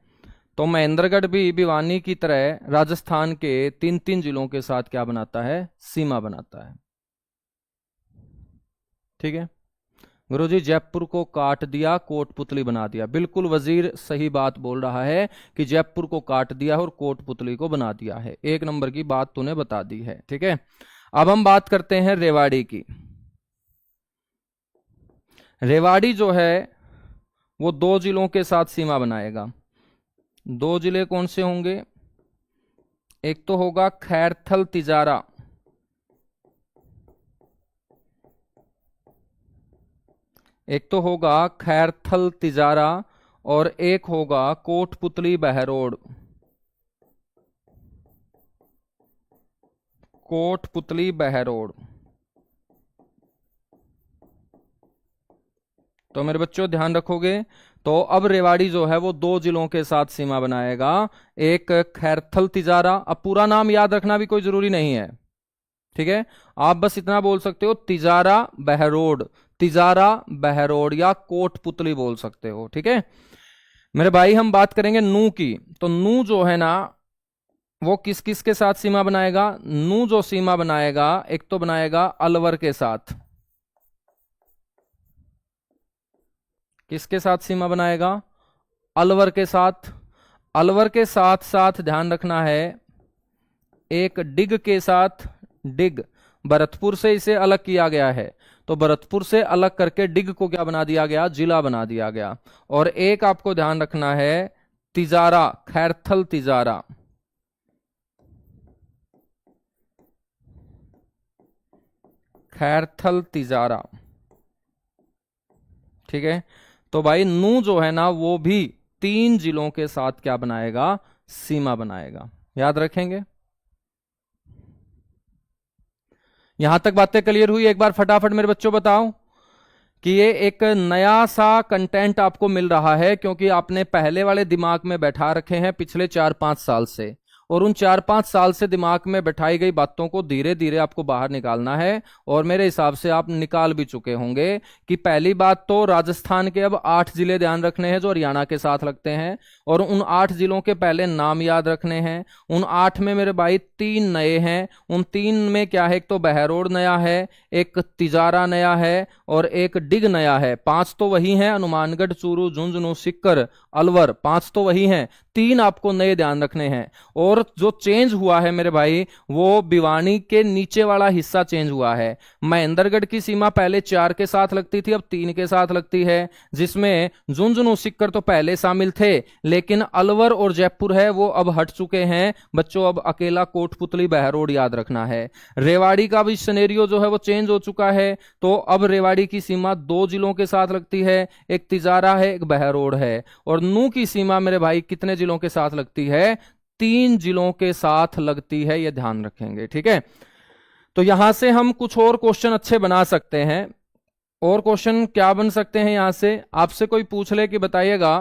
तो महेंद्रगढ़ भी भिवानी की तरह राजस्थान के 3 जिलों के साथ क्या बनाता है? सीमा बनाता है। ठीक है, गुरुजी जयपुर को काट दिया, कोटपुतली बना दिया। बिल्कुल वजीर सही बात बोल रहा है कि जयपुर को काट दिया और कोटपुतली को बना दिया है। 1 नंबर की बात तूने बता दी है। ठीक है, अब हम बात करते हैं रेवाड़ी की। रेवाड़ी जो है वो 2 जिलों के साथ सीमा बनाएगा। 2 जिले कौन से होंगे? एक तो होगा खैरथल तिजारा, एक तो होगा खैरथल तिजारा, और एक होगा कोटपुतली बहरोड। कोटपुतली बहरोड। तो मेरे बच्चों ध्यान रखोगे, तो अब रेवाड़ी जो है वो 2 जिलों के साथ सीमा बनाएगा। एक खैरथल तिजारा, अब पूरा नाम याद रखना भी कोई जरूरी नहीं है। ठीक है, आप बस इतना बोल सकते हो तिजारा बहरोड, तिजारा, बहरोड या कोटपुतली बोल सकते हो। ठीक है मेरे भाई, हम बात करेंगे नू की। तो नू जो है ना वो किस किस के साथ सीमा बनाएगा? नू जो सीमा बनाएगा, एक तो बनाएगा अलवर के साथ। किसके साथ सीमा बनाएगा? अलवर के साथ। अलवर के साथ साथ ध्यान रखना है एक डिग के साथ। डिग, भरतपुर से इसे अलग किया गया है, तो भरतपुर से अलग करके डिग को क्या बना दिया गया? जिला बना दिया गया। और एक आपको ध्यान रखना है तिजारा, खैरथल तिजारा। खैरथल तिजारा। ठीक है, तो भाई नू जो है ना वो भी 3 जिलों के साथ क्या बनाएगा? सीमा बनाएगा। याद रखेंगे। यहां तक बातें क्लियर हुई? एक बार फटाफट मेरे बच्चों बताओ कि ये एक नया सा कंटेंट आपको मिल रहा है, क्योंकि आपने पहले वाले दिमाग में बैठा रखे हैं पिछले 4-5 साल से, और उन 4-5 साल से दिमाग में बैठाई गई बातों को धीरे धीरे आपको बाहर निकालना है। और मेरे हिसाब से आप निकाल भी चुके होंगे कि पहली बात तो राजस्थान के अब 8 जिले ध्यान रखने हैं जो हरियाणा के साथ लगते हैं, और उन 8 जिलों के पहले नाम याद रखने हैं। उन 8 में मेरे भाई 3 नए हैं। उन 3 में क्या है? एक तो बहरोड नया है, एक तिजारा नया है और एक डिग नया है। 5 तो वही हैं, हनुमानगढ़, चूरू, झुंझुनू, सिक्कर, अलवर, 5 तो वही हैं। 3 आपको नए ध्यान रखने हैं। और जो चेंज हुआ है मेरे भाई वो भिवानी के नीचे वाला हिस्सा चेंज हुआ है। महेंद्रगढ़ की सीमा पहले 4 के साथ लगती थी, अब 3 के साथ लगती है, जिसमें झुंझुनू, सिक्कर तो पहले शामिल थे, लेकिन अलवर और जयपुर है वो अब हट चुके हैं बच्चों। अब अकेला कोटपुतली, बहरोड याद रखना है। रेवाड़ी का भी सिनेरियो जो है वो चेंज हो चुका है, तो अब रेवाड़ी की सीमा 2 जिलों के साथ लगती है, एक तिजारा है, एक बहरोड है। और नू की सीमा मेरे भाई कितने जिलों के साथ लगती है? 3 जिलों के साथ लगती है, यह ध्यान रखेंगे। ठीक है, तो यहां से हम कुछ और क्वेश्चन अच्छे बना सकते हैं। और क्वेश्चन क्या बन सकते हैं? यहां से आपसे कोई पूछ ले कि बताइएगा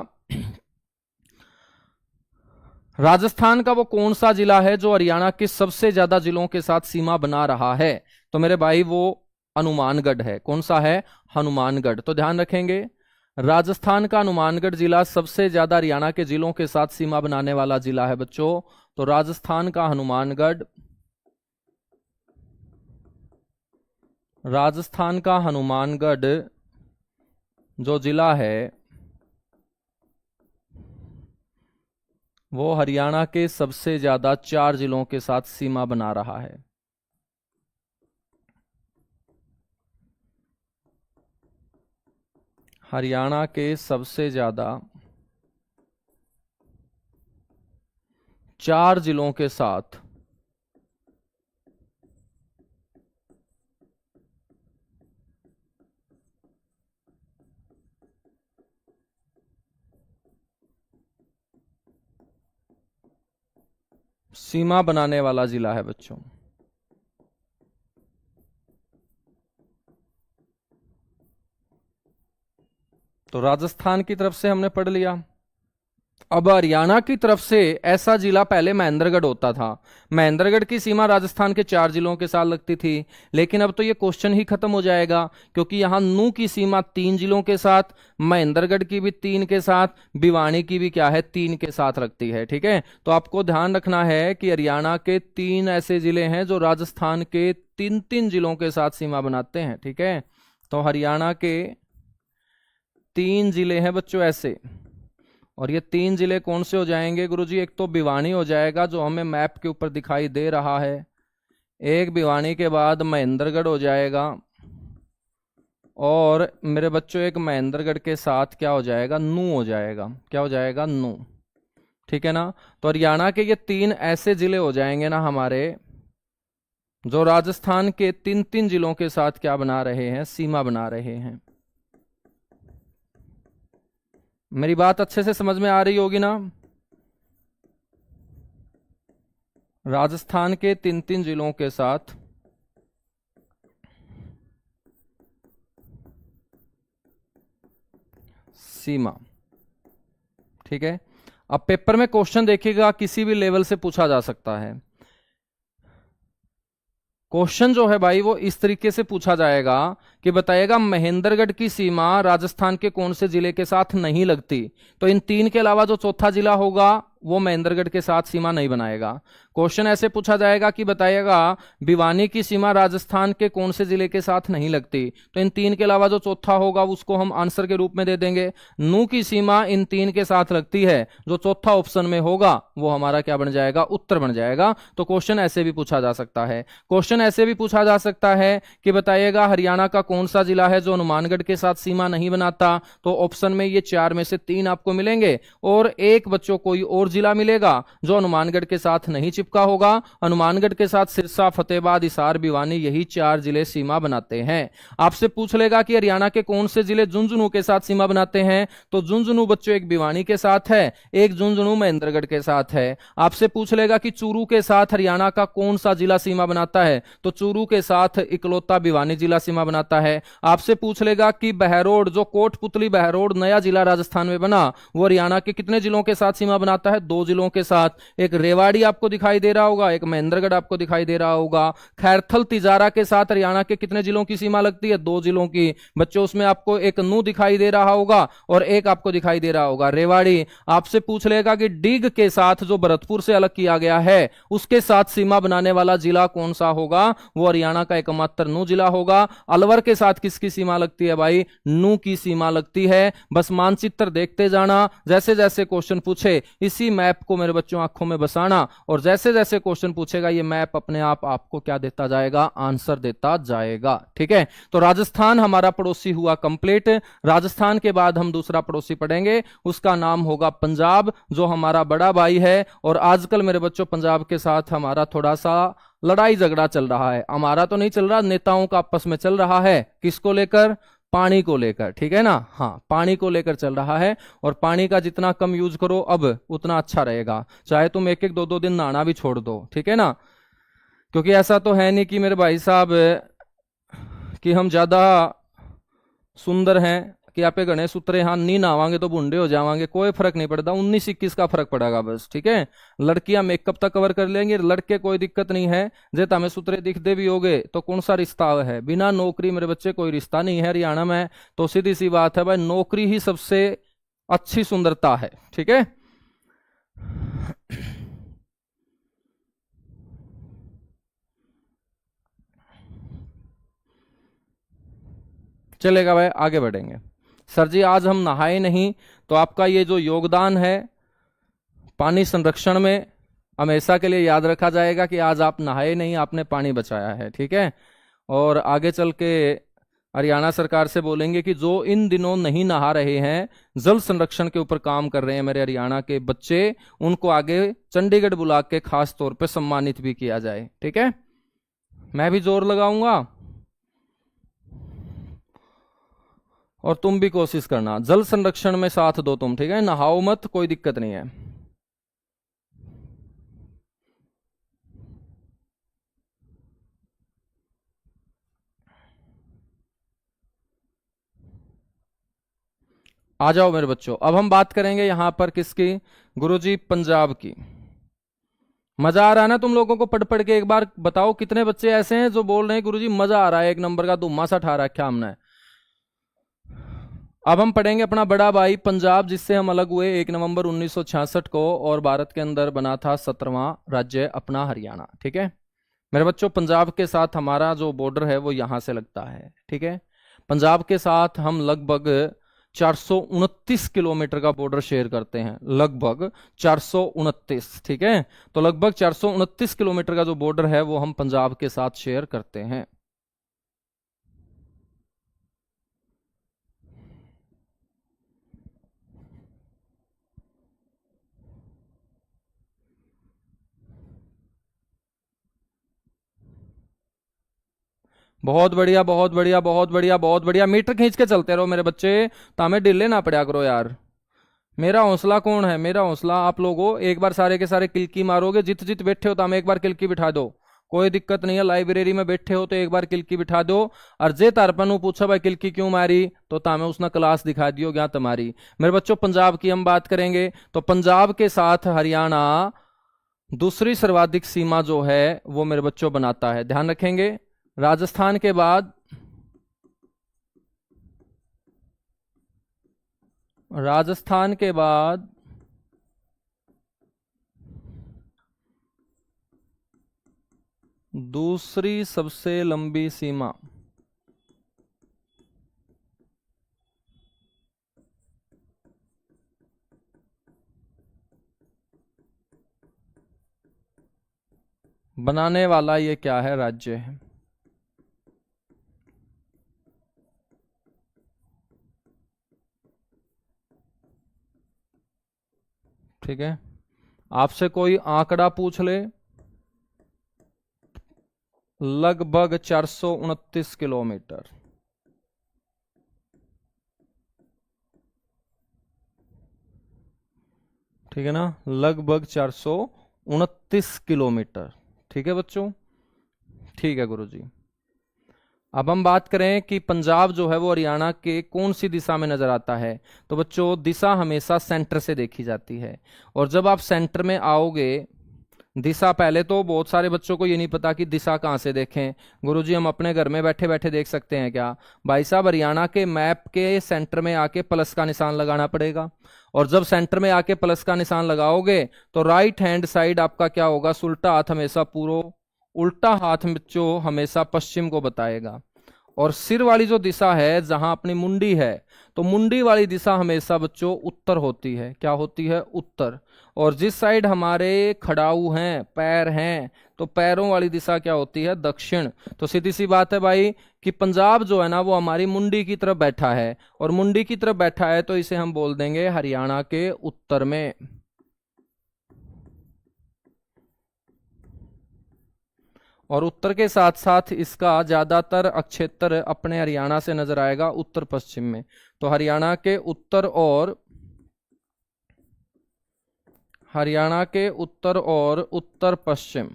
राजस्थान का वो कौन सा जिला है जो हरियाणा के सबसे ज्यादा जिलों के साथ सीमा बना रहा है? तो मेरे भाई वो हनुमानगढ़ है। कौन सा है? हनुमानगढ़। तो ध्यान रखेंगे राजस्थान का हनुमानगढ़ जिला सबसे ज्यादा हरियाणा के जिलों के साथ सीमा बनाने वाला जिला है बच्चों। तो राजस्थान का हनुमानगढ़, राजस्थान का हनुमानगढ़ जो जिला है वो हरियाणा के सबसे ज्यादा 4 जिलों के साथ सीमा बना रहा है। हरियाणा के सबसे ज्यादा 4 जिलों के साथ सीमा बनाने वाला जिला है बच्चों। तो राजस्थान की तरफ से हमने पढ़ लिया। अब हरियाणा की तरफ से ऐसा जिला पहले महेंद्रगढ़ होता था। महेंद्रगढ़ की सीमा राजस्थान के 4 जिलों के साथ लगती थी, लेकिन अब तो ये क्वेश्चन ही खत्म हो जाएगा, क्योंकि यहां नू की सीमा 3 जिलों के साथ, महेंद्रगढ़ की भी 3 के साथ, भिवानी की भी क्या है? 3 के साथ लगती है। ठीक है, तो आपको ध्यान रखना है कि हरियाणा के 3 ऐसे जिले हैं जो राजस्थान के 3-3 जिलों के साथ सीमा बनाते हैं। ठीक है, तो हरियाणा के 3 जिले हैं बच्चों ऐसे। और ये 3 जिले कौन से हो जाएंगे गुरुजी? एक तो भिवानी हो जाएगा जो हमें मैप के ऊपर दिखाई दे रहा है, एक भिवानी के बाद महेंद्रगढ़ हो जाएगा, और मेरे बच्चों एक महेंद्रगढ़ के साथ क्या हो जाएगा? नू हो जाएगा। क्या हो जाएगा? नू। ठीक है ना, तो हरियाणा के ये 3 ऐसे जिले हो जाएंगे ना हमारे, जो राजस्थान के 3-3 जिलों के साथ क्या बना रहे हैं? सीमा बना रहे हैं। मेरी बात अच्छे से समझ में आ रही होगी ना? राजस्थान के 3-3 जिलों के साथ सीमा। ठीक है, अब पेपर में क्वेश्चन देखिएगा, किसी भी लेवल से पूछा जा सकता है। क्वेश्चन जो है भाई वो इस तरीके से पूछा जाएगा कि बताइएगा महेंद्रगढ़ की सीमा राजस्थान के कौन से जिले के साथ नहीं लगती। तो इन तीन के अलावा जो चौथा जिला होगा वो महेंद्रगढ़ के साथ सीमा नहीं बनाएगा। क्वेश्चन ऐसे पूछा जाएगा कि बताइएगा भिवानी की सीमा राजस्थान के कौन से जिले के साथ नहीं लगती। तो इन तीन के अलावा जो चौथा होगा उसको हम आंसर के रूप में दे देंगे। नू की सीमा इन तीन के साथ लगती है, जो चौथा ऑप्शन में होगा वो हमारा क्या बन जाएगा, उत्तर बन जाएगा। तो क्वेश्चन ऐसे भी पूछा जा सकता है। क्वेश्चन ऐसे भी पूछा जा सकता है कि बताइएगा हरियाणा का कौन सा जिला है जो हनुमानगढ़ के साथ सीमा नहीं बनाता। तो ऑप्शन में ये चार में से तीन आपको मिलेंगे और एक बच्चों कोई और जिला मिलेगा जो हनुमानगढ़ के साथ नहीं चिपका होगा। हनुमानगढ़ के साथ सिरसा, फतेहाबाद, हिसार, भिवानी, यही चार जिले सीमा बनाते हैं। आपसे पूछ लेगा कि हरियाणा के कौन से जिले झुंझुनू के साथ सीमा बनाते हैं। तो झुंझुनू बच्चों एक भिवानी के साथ है, एक झुंझुनू महेंद्रगढ़ के साथ है। आपसे पूछ लेगा कि चूरू के साथ हरियाणा का कौन सा जिला सीमा बनाता है। तो चूरू के साथ इकलौता भिवानी जिला सीमा बनाता है। आपसे पूछ लेगा कि बहरोड, जो कोटपुतली बहरोड नया जिला राजस्थान में बना, वो हरियाणा के कितने जिलों के साथ सीमा बनाता है, दो जिलों के साथ। एक रेवाड़ी आपको दिखाई दे रहा होगा, एक महेंद्रगढ़ आपको दिखाई दे रहा होगा। खैरथल तिजारा के साथ हरियाणा के कितने जिलों की सीमा लगती है, दो जिलों की। बच्चों उसमें आपको एक नू दिखाई दे रहा होगा और एक आपको दिखाई दे रहा होगा रेवाड़ी। आपसे पूछ लेगा कि डीग के साथ, जो भरतपुर से अलग किया गया है, उसके साथ सीमा बनाने वाला जिला कौन सा होगा, वो हरियाणा का एकमात्र नू जिला होगा। अलवर के साथ किसकी सीमा लगती है भाई, नू की सीमा लगती है। बस मानचित्र देखते जाना, जैसे जैसे क्वेश्चन पूछे इसी मैप को मेरे बच्चों आंखों में बसाना, और जैसे जैसे क्वेश्चन पूछेगा ये मैप अपने आप आपको क्या देता जाएगा, आंसर देता जाएगा। ठीक है, तो राजस्थान हमारा पड़ोसी हुआ कंप्लीट। राजस्थान के बाद हम दूसरा पड़ोसी पढ़ेंगे, उसका नाम होगा पंजाब, जो हमारा बड़ा भाई है। और आजकल मेरे बच्चों पंजाब के साथ हमारा थोड़ा सा लड़ाई झगड़ा चल रहा है। हमारा तो नहीं चल रहा, नेताओं का आपस में चल रहा है। किसको लेकर, पानी को लेकर। ठीक है ना, हाँ पानी को लेकर चल रहा है। और पानी का जितना कम यूज करो अब उतना अच्छा रहेगा, चाहे तुम एक एक दो दो दिन नहाना भी छोड़ दो। ठीक है ना, क्योंकि ऐसा तो है नहीं कि मेरे भाई साहब कि हम ज्यादा सुंदर हैं कि आपे गणेश उतरे हाँ नहीं नहावांगे तो बूढ़े हो जावांगे, कोई फर्क नहीं पड़ता। 19-21 का फर्क पड़ेगा बस। ठीक है, लड़कियां मेकअप तक कवर कर लेंगे, लड़के कोई दिक्कत नहीं है। जे तमें सुतरे दिखते भी होगे तो कौन सा रिश्ता है, बिना नौकरी मेरे बच्चे कोई रिश्ता नहीं है हरियाणा में। तो सीधी सी बात है भाई, नौकरी ही सबसे अच्छी सुंदरता है। ठीक है, चलेगा भाई, आगे बढ़ेंगे। सर जी आज हम नहाए नहीं, तो आपका ये जो योगदान है पानी संरक्षण में हमेशा के लिए याद रखा जाएगा कि आज आप नहाए नहीं, आपने पानी बचाया है। ठीक है, और आगे चल के हरियाणा सरकार से बोलेंगे कि जो इन दिनों नहीं नहा रहे हैं, जल संरक्षण के ऊपर काम कर रहे हैं मेरे हरियाणा के बच्चे, उनको आगे चंडीगढ़ बुला के खास तौर पे सम्मानित भी किया जाए। ठीक है, मैं भी जोर लगाऊंगा और तुम भी कोशिश करना, जल संरक्षण में साथ दो तुम। ठीक है, नहाओ मत, कोई दिक्कत नहीं है। आ जाओ मेरे बच्चों, अब हम बात करेंगे यहां पर किसकी, गुरुजी पंजाब की। मजा आ रहा है ना तुम लोगों को पढ़ पढ़ के? एक बार बताओ कितने बच्चे ऐसे हैं जो बोल रहे हैं गुरुजी मजा आ रहा है, एक नंबर का धुम्मा सा ठा रखा हमने। अब हम पढ़ेंगे अपना बड़ा भाई पंजाब, जिससे हम अलग हुए 1 नवंबर 1966 को, और भारत के अंदर बना था 17वां राज्य अपना हरियाणा। ठीक है मेरे बच्चों, पंजाब के साथ हमारा जो बॉर्डर है वो यहां से लगता है। ठीक है, पंजाब के साथ हम लगभग 429 किलोमीटर का बॉर्डर शेयर करते हैं, लगभग 429। ठीक है, तो लगभग 429 किलोमीटर का जो बॉर्डर है वो हम पंजाब के साथ शेयर करते हैं। बहुत बढ़िया, बहुत बढ़िया, बहुत बढ़िया, बहुत बढ़िया। मीटर खींच के चलते रहो मेरे बच्चे, तो हमें ढीले ना पड़ा करो यार। मेरा हौसला कौन है, मेरा हौसला आप लोगों। एक बार सारे के सारे किल्की मारोगे, जित जित बैठे हो तो हमें एक बार किल्की बिठा दो, कोई दिक्कत नहीं है। लाइब्रेरी में बैठे हो तो एक बार किल्की बिठा दो। और जे तारपन पूछा भाई किल्की क्यों मारी, तो तामे उसने क्लास दिखा दियो क्या तुम्हारी। मेरे बच्चों पंजाब की हम बात करेंगे, तो पंजाब के साथ हरियाणा दूसरी सर्वाधिक सीमा जो है वो मेरे बच्चों बनाता है, ध्यान रखेंगे। राजस्थान के बाद राजस्थान के बाद दूसरी सबसे लंबी सीमा बनाने वाला ये क्या है, राज्य है? ठीक है, आपसे कोई आंकड़ा पूछ ले, लगभग 429 किलोमीटर। ठीक है ना, लगभग 429 किलोमीटर। ठीक है बच्चों, ठीक है गुरुजी। अब हम बात करें कि पंजाब जो है वो हरियाणा के कौन सी दिशा में नजर आता है, तो बच्चों दिशा हमेशा सेंटर से देखी जाती है। और जब आप सेंटर में आओगे, दिशा, पहले तो बहुत सारे बच्चों को ये नहीं पता कि दिशा कहाँ से देखें। गुरुजी हम अपने घर में बैठे बैठे देख सकते हैं क्या? भाई साहब, हरियाणा के मैप के सेंटर में आके प्लस का निशान लगाना पड़ेगा। और जब सेंटर में आके प्लस का निशान लगाओगे तो राइट हैंड साइड आपका क्या होगा? उल्टा हाथ हमेशा पूरा, उल्टा हाथ बच्चों हमेशा पश्चिम को बताएगा। और सिर वाली जो दिशा है, जहां अपनी मुंडी है, तो मुंडी वाली दिशा हमेशा बच्चों उत्तर होती है। क्या होती है? उत्तर। और जिस साइड हमारे खड़ाऊ हैं, पैर हैं, तो पैरों वाली दिशा क्या होती है? दक्षिण। तो सीधी सी बात है भाई कि पंजाब जो है ना वो हमारी मुंडी की तरफ बैठा है, और मुंडी की तरफ बैठा है तो इसे हम बोल देंगे हरियाणा के उत्तर में। और उत्तर के साथ साथ इसका ज्यादातर अक्षेत्र अपने हरियाणा से नजर आएगा उत्तर पश्चिम में। तो हरियाणा के उत्तर और उत्तर पश्चिम,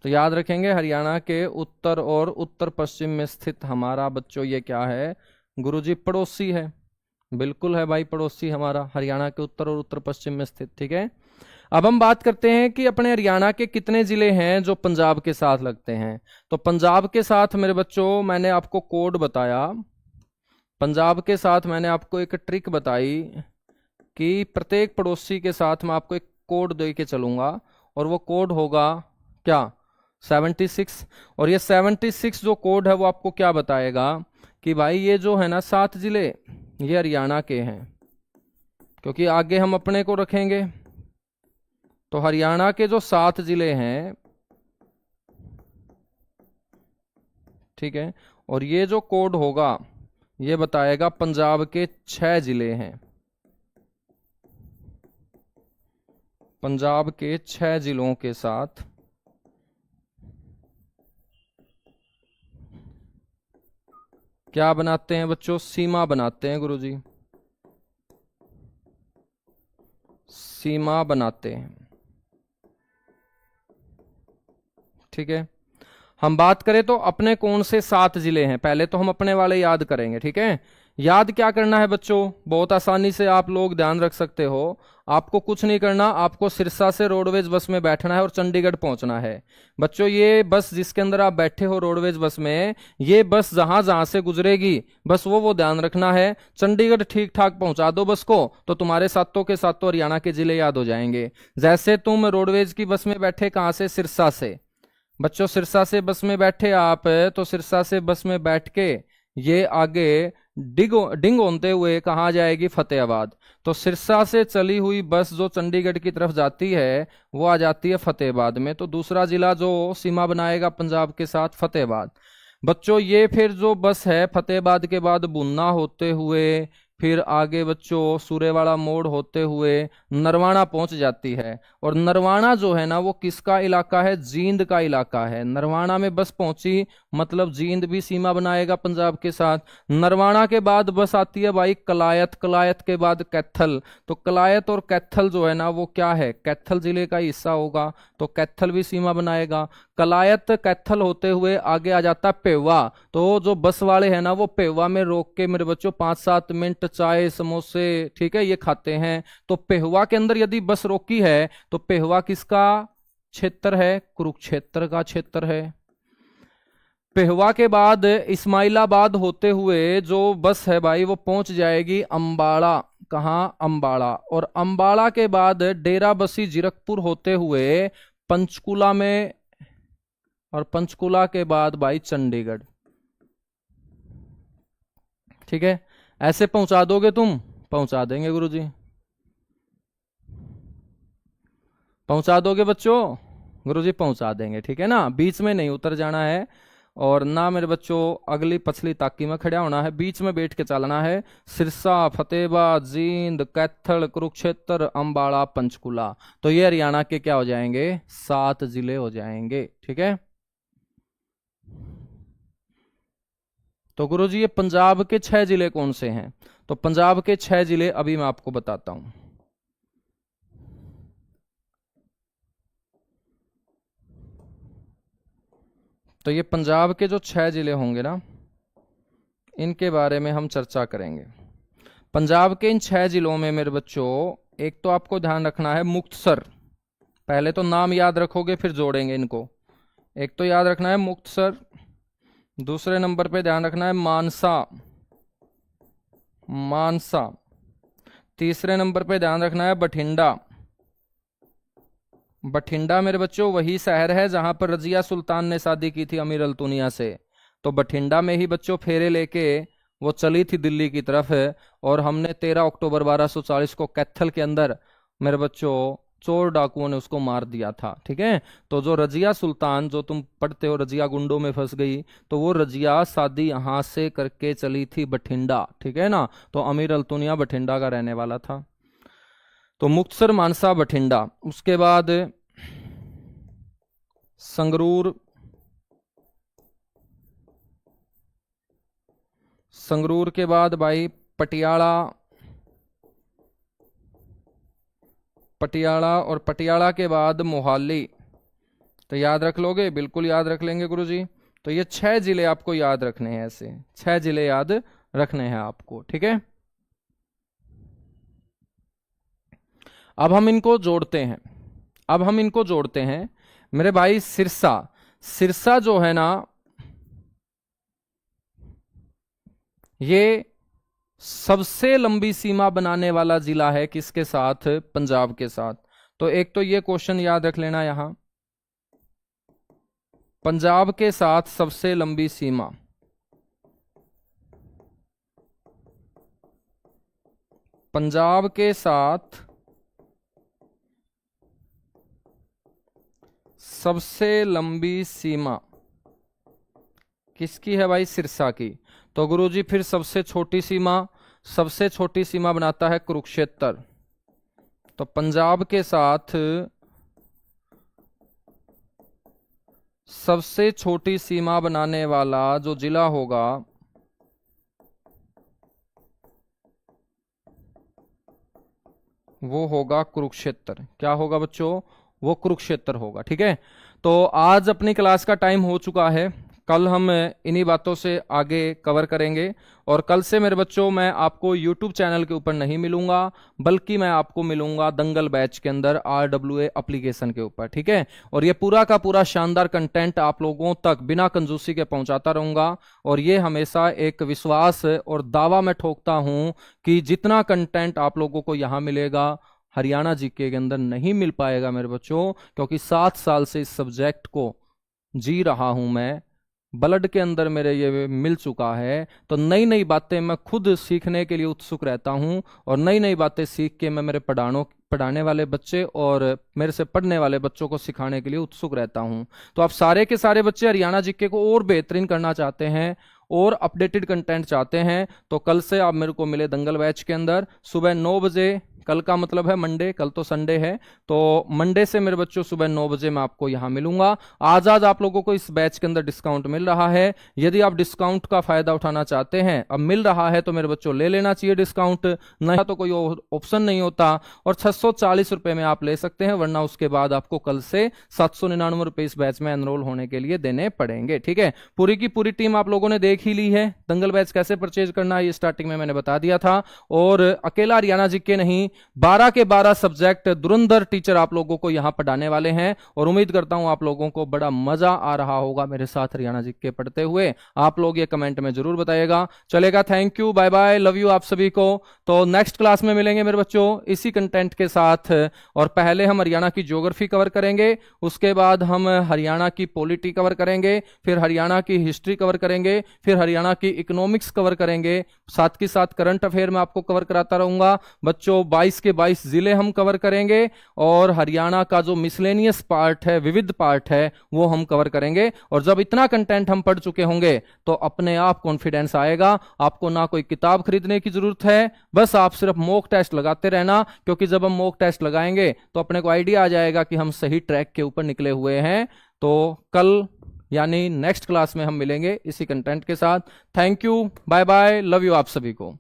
तो याद रखेंगे हरियाणा के उत्तर और उत्तर पश्चिम में स्थित हमारा बच्चों ये क्या है? गुरुजी पड़ोसी है। बिल्कुल है भाई, पड़ोसी हमारा हरियाणा के उत्तर और उत्तर पश्चिम में स्थित। ठीक है, अब हम बात करते हैं कि अपने हरियाणा के कितने जिले हैं जो पंजाब के साथ लगते हैं। तो पंजाब के साथ मेरे बच्चों मैंने आपको कोड बताया, पंजाब के साथ मैंने आपको एक ट्रिक बताई कि प्रत्येक पड़ोसी के साथ मैं आपको एक कोड दे के चलूंगा, और वो कोड होगा क्या? 76। और ये 76 जो कोड है वो आपको क्या बताएगा कि भाई ये जो है ना 7 जिले ये हरियाणा के हैं, क्योंकि आगे हम अपने को रखेंगे। तो हरियाणा के जो 7 जिले हैं, ठीक है, और ये जो कोड होगा ये बताएगा पंजाब के 6 जिले हैं, पंजाब के 6 जिलों के साथ क्या बनाते हैं बच्चों? सीमा बनाते हैं गुरुजी, सीमा बनाते हैं। ठीक है, हम बात करें तो अपने कौन से 7 जिले हैं, पहले तो हम अपने वाले याद करेंगे। ठीक है, याद क्या करना है बच्चों? बहुत आसानी से आप लोग ध्यान रख सकते हो। आपको कुछ नहीं करना, आपको सिरसा से रोडवेज बस में बैठना है और चंडीगढ़ पहुंचना है। बच्चों ये बस जिसके अंदर आप बैठे हो रोडवेज बस में, ये बस जहां जहां से गुजरेगी बस वो ध्यान रखना है। चंडीगढ़ ठीक ठाक पहुंचा दो बस को, तो तुम्हारे सातों के सातों हरियाणा के जिले याद हो जाएंगे। जैसे तुम रोडवेज की बस में बैठे, कहां से? सिरसा से। बच्चों सिरसा से बस में बैठे आप, तो सिरसा से बस में बैठ के ये आगे डिंग होते हुए कहाँ जाएगी? फतेहाबाद। तो सिरसा से चली हुई बस जो चंडीगढ़ की तरफ जाती है वो आ जाती है फतेहाबाद में। तो दूसरा जिला जो सीमा बनाएगा पंजाब के साथ, फतेहाबाद। बच्चों ये फिर जो बस है फतेहाबाद के बाद बुन्ना होते हुए फिर आगे बच्चों सूरेवाड़ा मोड़ होते हुए नरवाना पहुंच जाती है। और नरवाना जो है ना वो किसका इलाका है? जींद का इलाका है। नरवाना में बस पहुंची मतलब जींद भी सीमा बनाएगा पंजाब के साथ। नरवाना के बाद बस आती है भाई कलायत, कलायत के बाद कैथल। तो कलायत और कैथल जो है ना वो क्या है? कैथल जिले का हिस्सा होगा, तो कैथल भी सीमा बनाएगा। कलायत कैथल होते हुए आगे आ जाता है पेवा। तो जो बस वाले हैं ना वो पेवा में रोक के मेरे बच्चों 5-7 मिनट चाय समोसे, ठीक है, ये खाते हैं। तो पेहवा के अंदर यदि बस रोकी है तो पेहवा किसका क्षेत्र है? कुरुक्षेत्र का क्षेत्र है। पेहवा के बाद इस्माइलाबाद होते हुए जो बस है भाई वो पहुंच जाएगी अंबाड़ा। कहाँ? अंबाड़ा। और अंबाड़ा के बाद डेरा बसी जीरकपुर होते हुए पंचकुला में, और पंचकुला के बाद भाई चंडीगढ़। ठीक है, ऐसे पहुंचा दोगे तुम? पहुंचा देंगे गुरुजी, पहुंचा दोगे बच्चों? गुरुजी पहुंचा देंगे, ठीक है ना। बीच में नहीं उतर जाना है, और ना मेरे बच्चों अगली पछली ताकी में खड़ा होना है, बीच में बैठ के चलना है। सिरसा, फतेहाबाद, जींद, कैथल, कुरुक्षेत्र, अंबाड़ा, पंचकुला। तो ये हरियाणा के क्या हो जाएंगे? 7 जिले हो जाएंगे, ठीक है। तो गुरुजी ये पंजाब के 6 जिले कौन से हैं? तो पंजाब के 6 जिले अभी मैं आपको बताता हूं। तो ये पंजाब के जो 6 जिले होंगे ना, इनके बारे में हम चर्चा करेंगे। पंजाब के इन 6 जिलों में मेरे बच्चों एक तो आपको ध्यान रखना है मुक्तसर। पहले तो नाम याद रखोगे फिर जोड़ेंगे इनको। एक तो याद रखना है मुक्तसर, दूसरे नंबर पे ध्यान रखना है मानसा, मानसा। तीसरे नंबर पे ध्यान रखना है बठिंडा। बठिंडा मेरे बच्चों वही शहर है जहां पर रजिया सुल्तान ने शादी की थी अमीर अल्तुनिया से। तो बठिंडा में ही बच्चों फेरे लेके वो चली थी दिल्ली की तरफ, और हमने 13 अक्टूबर 1240 को कैथल के अंदर मेरे बच्चों चोर डाकुओं ने उसको मार दिया था, ठीक है। तो जो रजिया सुल्तान, जो तुम पढ़ते हो रजिया गुंडों में फंस गई, तो वो रजिया शादी यहां से करके चली थी बठिंडा, ठीक है ना। तो अमीर अल्तुनिया बठिंडा का रहने वाला था। तो मुक्तसर, मानसा, बठिंडा। उसके बाद संगरूर, संगरूर के बाद भाई पटियाला, पटियाला, और पटियाला के बाद मोहाली। तो याद रख लोगे? बिल्कुल याद रख लेंगे गुरुजी। तो ये 6 जिले आपको याद रखने हैं, ऐसे 6 जिले याद रखने हैं आपको, ठीक है। अब हम इनको जोड़ते हैं, अब हम इनको जोड़ते हैं मेरे भाई। सिरसा, सिरसा जो है ना, ये सबसे लंबी सीमा बनाने वाला जिला है किसके साथ? पंजाब के साथ। तो एक तो ये क्वेश्चन याद रख लेना यहां, पंजाब के साथ सबसे लंबी सीमा, पंजाब के साथ सबसे लंबी सीमा किसकी है भाई? सिरसा की। तो गुरुजी फिर सबसे छोटी सीमा, सबसे छोटी सीमा बनाता है कुरुक्षेत्र। तो पंजाब के साथ सबसे छोटी सीमा बनाने वाला जो जिला होगा वो होगा कुरुक्षेत्र। क्या होगा बच्चों? वो कुरुक्षेत्र होगा, ठीक है। तो आज अपनी क्लास का टाइम हो चुका है, कल हम इन्हीं बातों से आगे कवर करेंगे। और कल से मेरे बच्चों मैं आपको YouTube चैनल के ऊपर नहीं मिलूंगा, बल्कि मैं आपको मिलूंगा दंगल बैच के अंदर RWA एप्लीकेशन के ऊपर, ठीक है। और ये पूरा का पूरा शानदार कंटेंट आप लोगों तक बिना कंजूसी के पहुंचाता रहूंगा। और ये हमेशा एक विश्वास और दावा मैं ठोकता हूं कि जितना कंटेंट आप लोगों को यहाँ मिलेगा हरियाणा जीके के अंदर नहीं मिल पाएगा मेरे बच्चों, क्योंकि 7 साल से इस सब्जेक्ट को जी रहा हूं मैं, ब्लड के अंदर मेरे ये मिल चुका है। तो नई नई बातें मैं खुद सीखने के लिए उत्सुक रहता हूं, और नई नई बातें सीख के मैं मेरे पढ़ाने वाले बच्चे और मेरे से पढ़ने वाले बच्चों को सिखाने के लिए उत्सुक रहता हूं। तो आप सारे के सारे बच्चे हरियाणा जीके को और बेहतरीन करना चाहते हैं और अपडेटेड कंटेंट चाहते हैं, तो कल से आप मेरे को मिले दंगल बैच के अंदर सुबह 9 बजे। कल का मतलब है मंडे, कल तो संडे है, तो मंडे से मेरे बच्चों सुबह 9 बजे मैं आपको यहां मिलूंगा। आज आप लोगों को इस बैच के अंदर डिस्काउंट मिल रहा है। यदि आप डिस्काउंट का फायदा उठाना चाहते हैं, अब मिल रहा है तो मेरे बच्चों ले लेना चाहिए डिस्काउंट, नहीं तो कोई ऑप्शन नहीं होता। और 640 रुपए में आप ले सकते हैं, वरना उसके बाद आपको कल से 799 रुपए इस बैच में एनरोल होने के लिए देने पड़ेंगे, ठीक है। पूरी की पूरी टीम आप लोगों ने देख ही ली है। दंगल बैच कैसे परचेज करना है ये स्टार्टिंग में मैंने बता दिया था। और अकेला हरियाणा जीके नहीं, 12 के 12 सब्जेक्ट धुरंधर टीचर आप लोगों को यहां पढ़ाने वाले हैं और उम्मीद करता हूं आप लोगों को बड़ा मजा आ रहा होगा मेरे साथ हरियाणा जी के पढ़ते हुए। आप लोग ये कमेंट में जरूर बताइएगा। चलेगा, thank you, bye bye, love you आप सभी को। तो नेक्स्ट क्लास में मिलेंगे मेरे बच्चों इसी कंटेंट के साथ। और पहले हम हरियाणा की ज्योग्राफी कवर करेंगे, उसके बाद हम हरियाणा की पॉलिटी कवर करेंगे, फिर हरियाणा की हिस्ट्री कवर करेंगे, फिर हरियाणा की इकोनॉमिक्स कवर करेंगे, साथ के साथ करंट अफेयर में आपको कवर कराता रहूंगा बच्चों। 22 के 22 जिले हम कवर करेंगे और हरियाणा का जो मिसलेनियस पार्ट है, विविध पार्ट है, वो हम कवर करेंगे। और जब इतना कंटेंट हम पढ़ चुके होंगे तो अपने आप कॉन्फिडेंस आएगा। आपको ना कोई किताब खरीदने की जरूरत है, बस आप सिर्फ मॉक टेस्ट लगाते रहना, क्योंकि जब हम मॉक टेस्ट लगाएंगे तो अपने को आइडिया आ जाएगा कि हम सही ट्रैक के ऊपर निकले हुए हैं। तो कल यानी नेक्स्ट क्लास में हम मिलेंगे इसी कंटेंट के साथ। Thank you, bye bye, love you आप सभी को।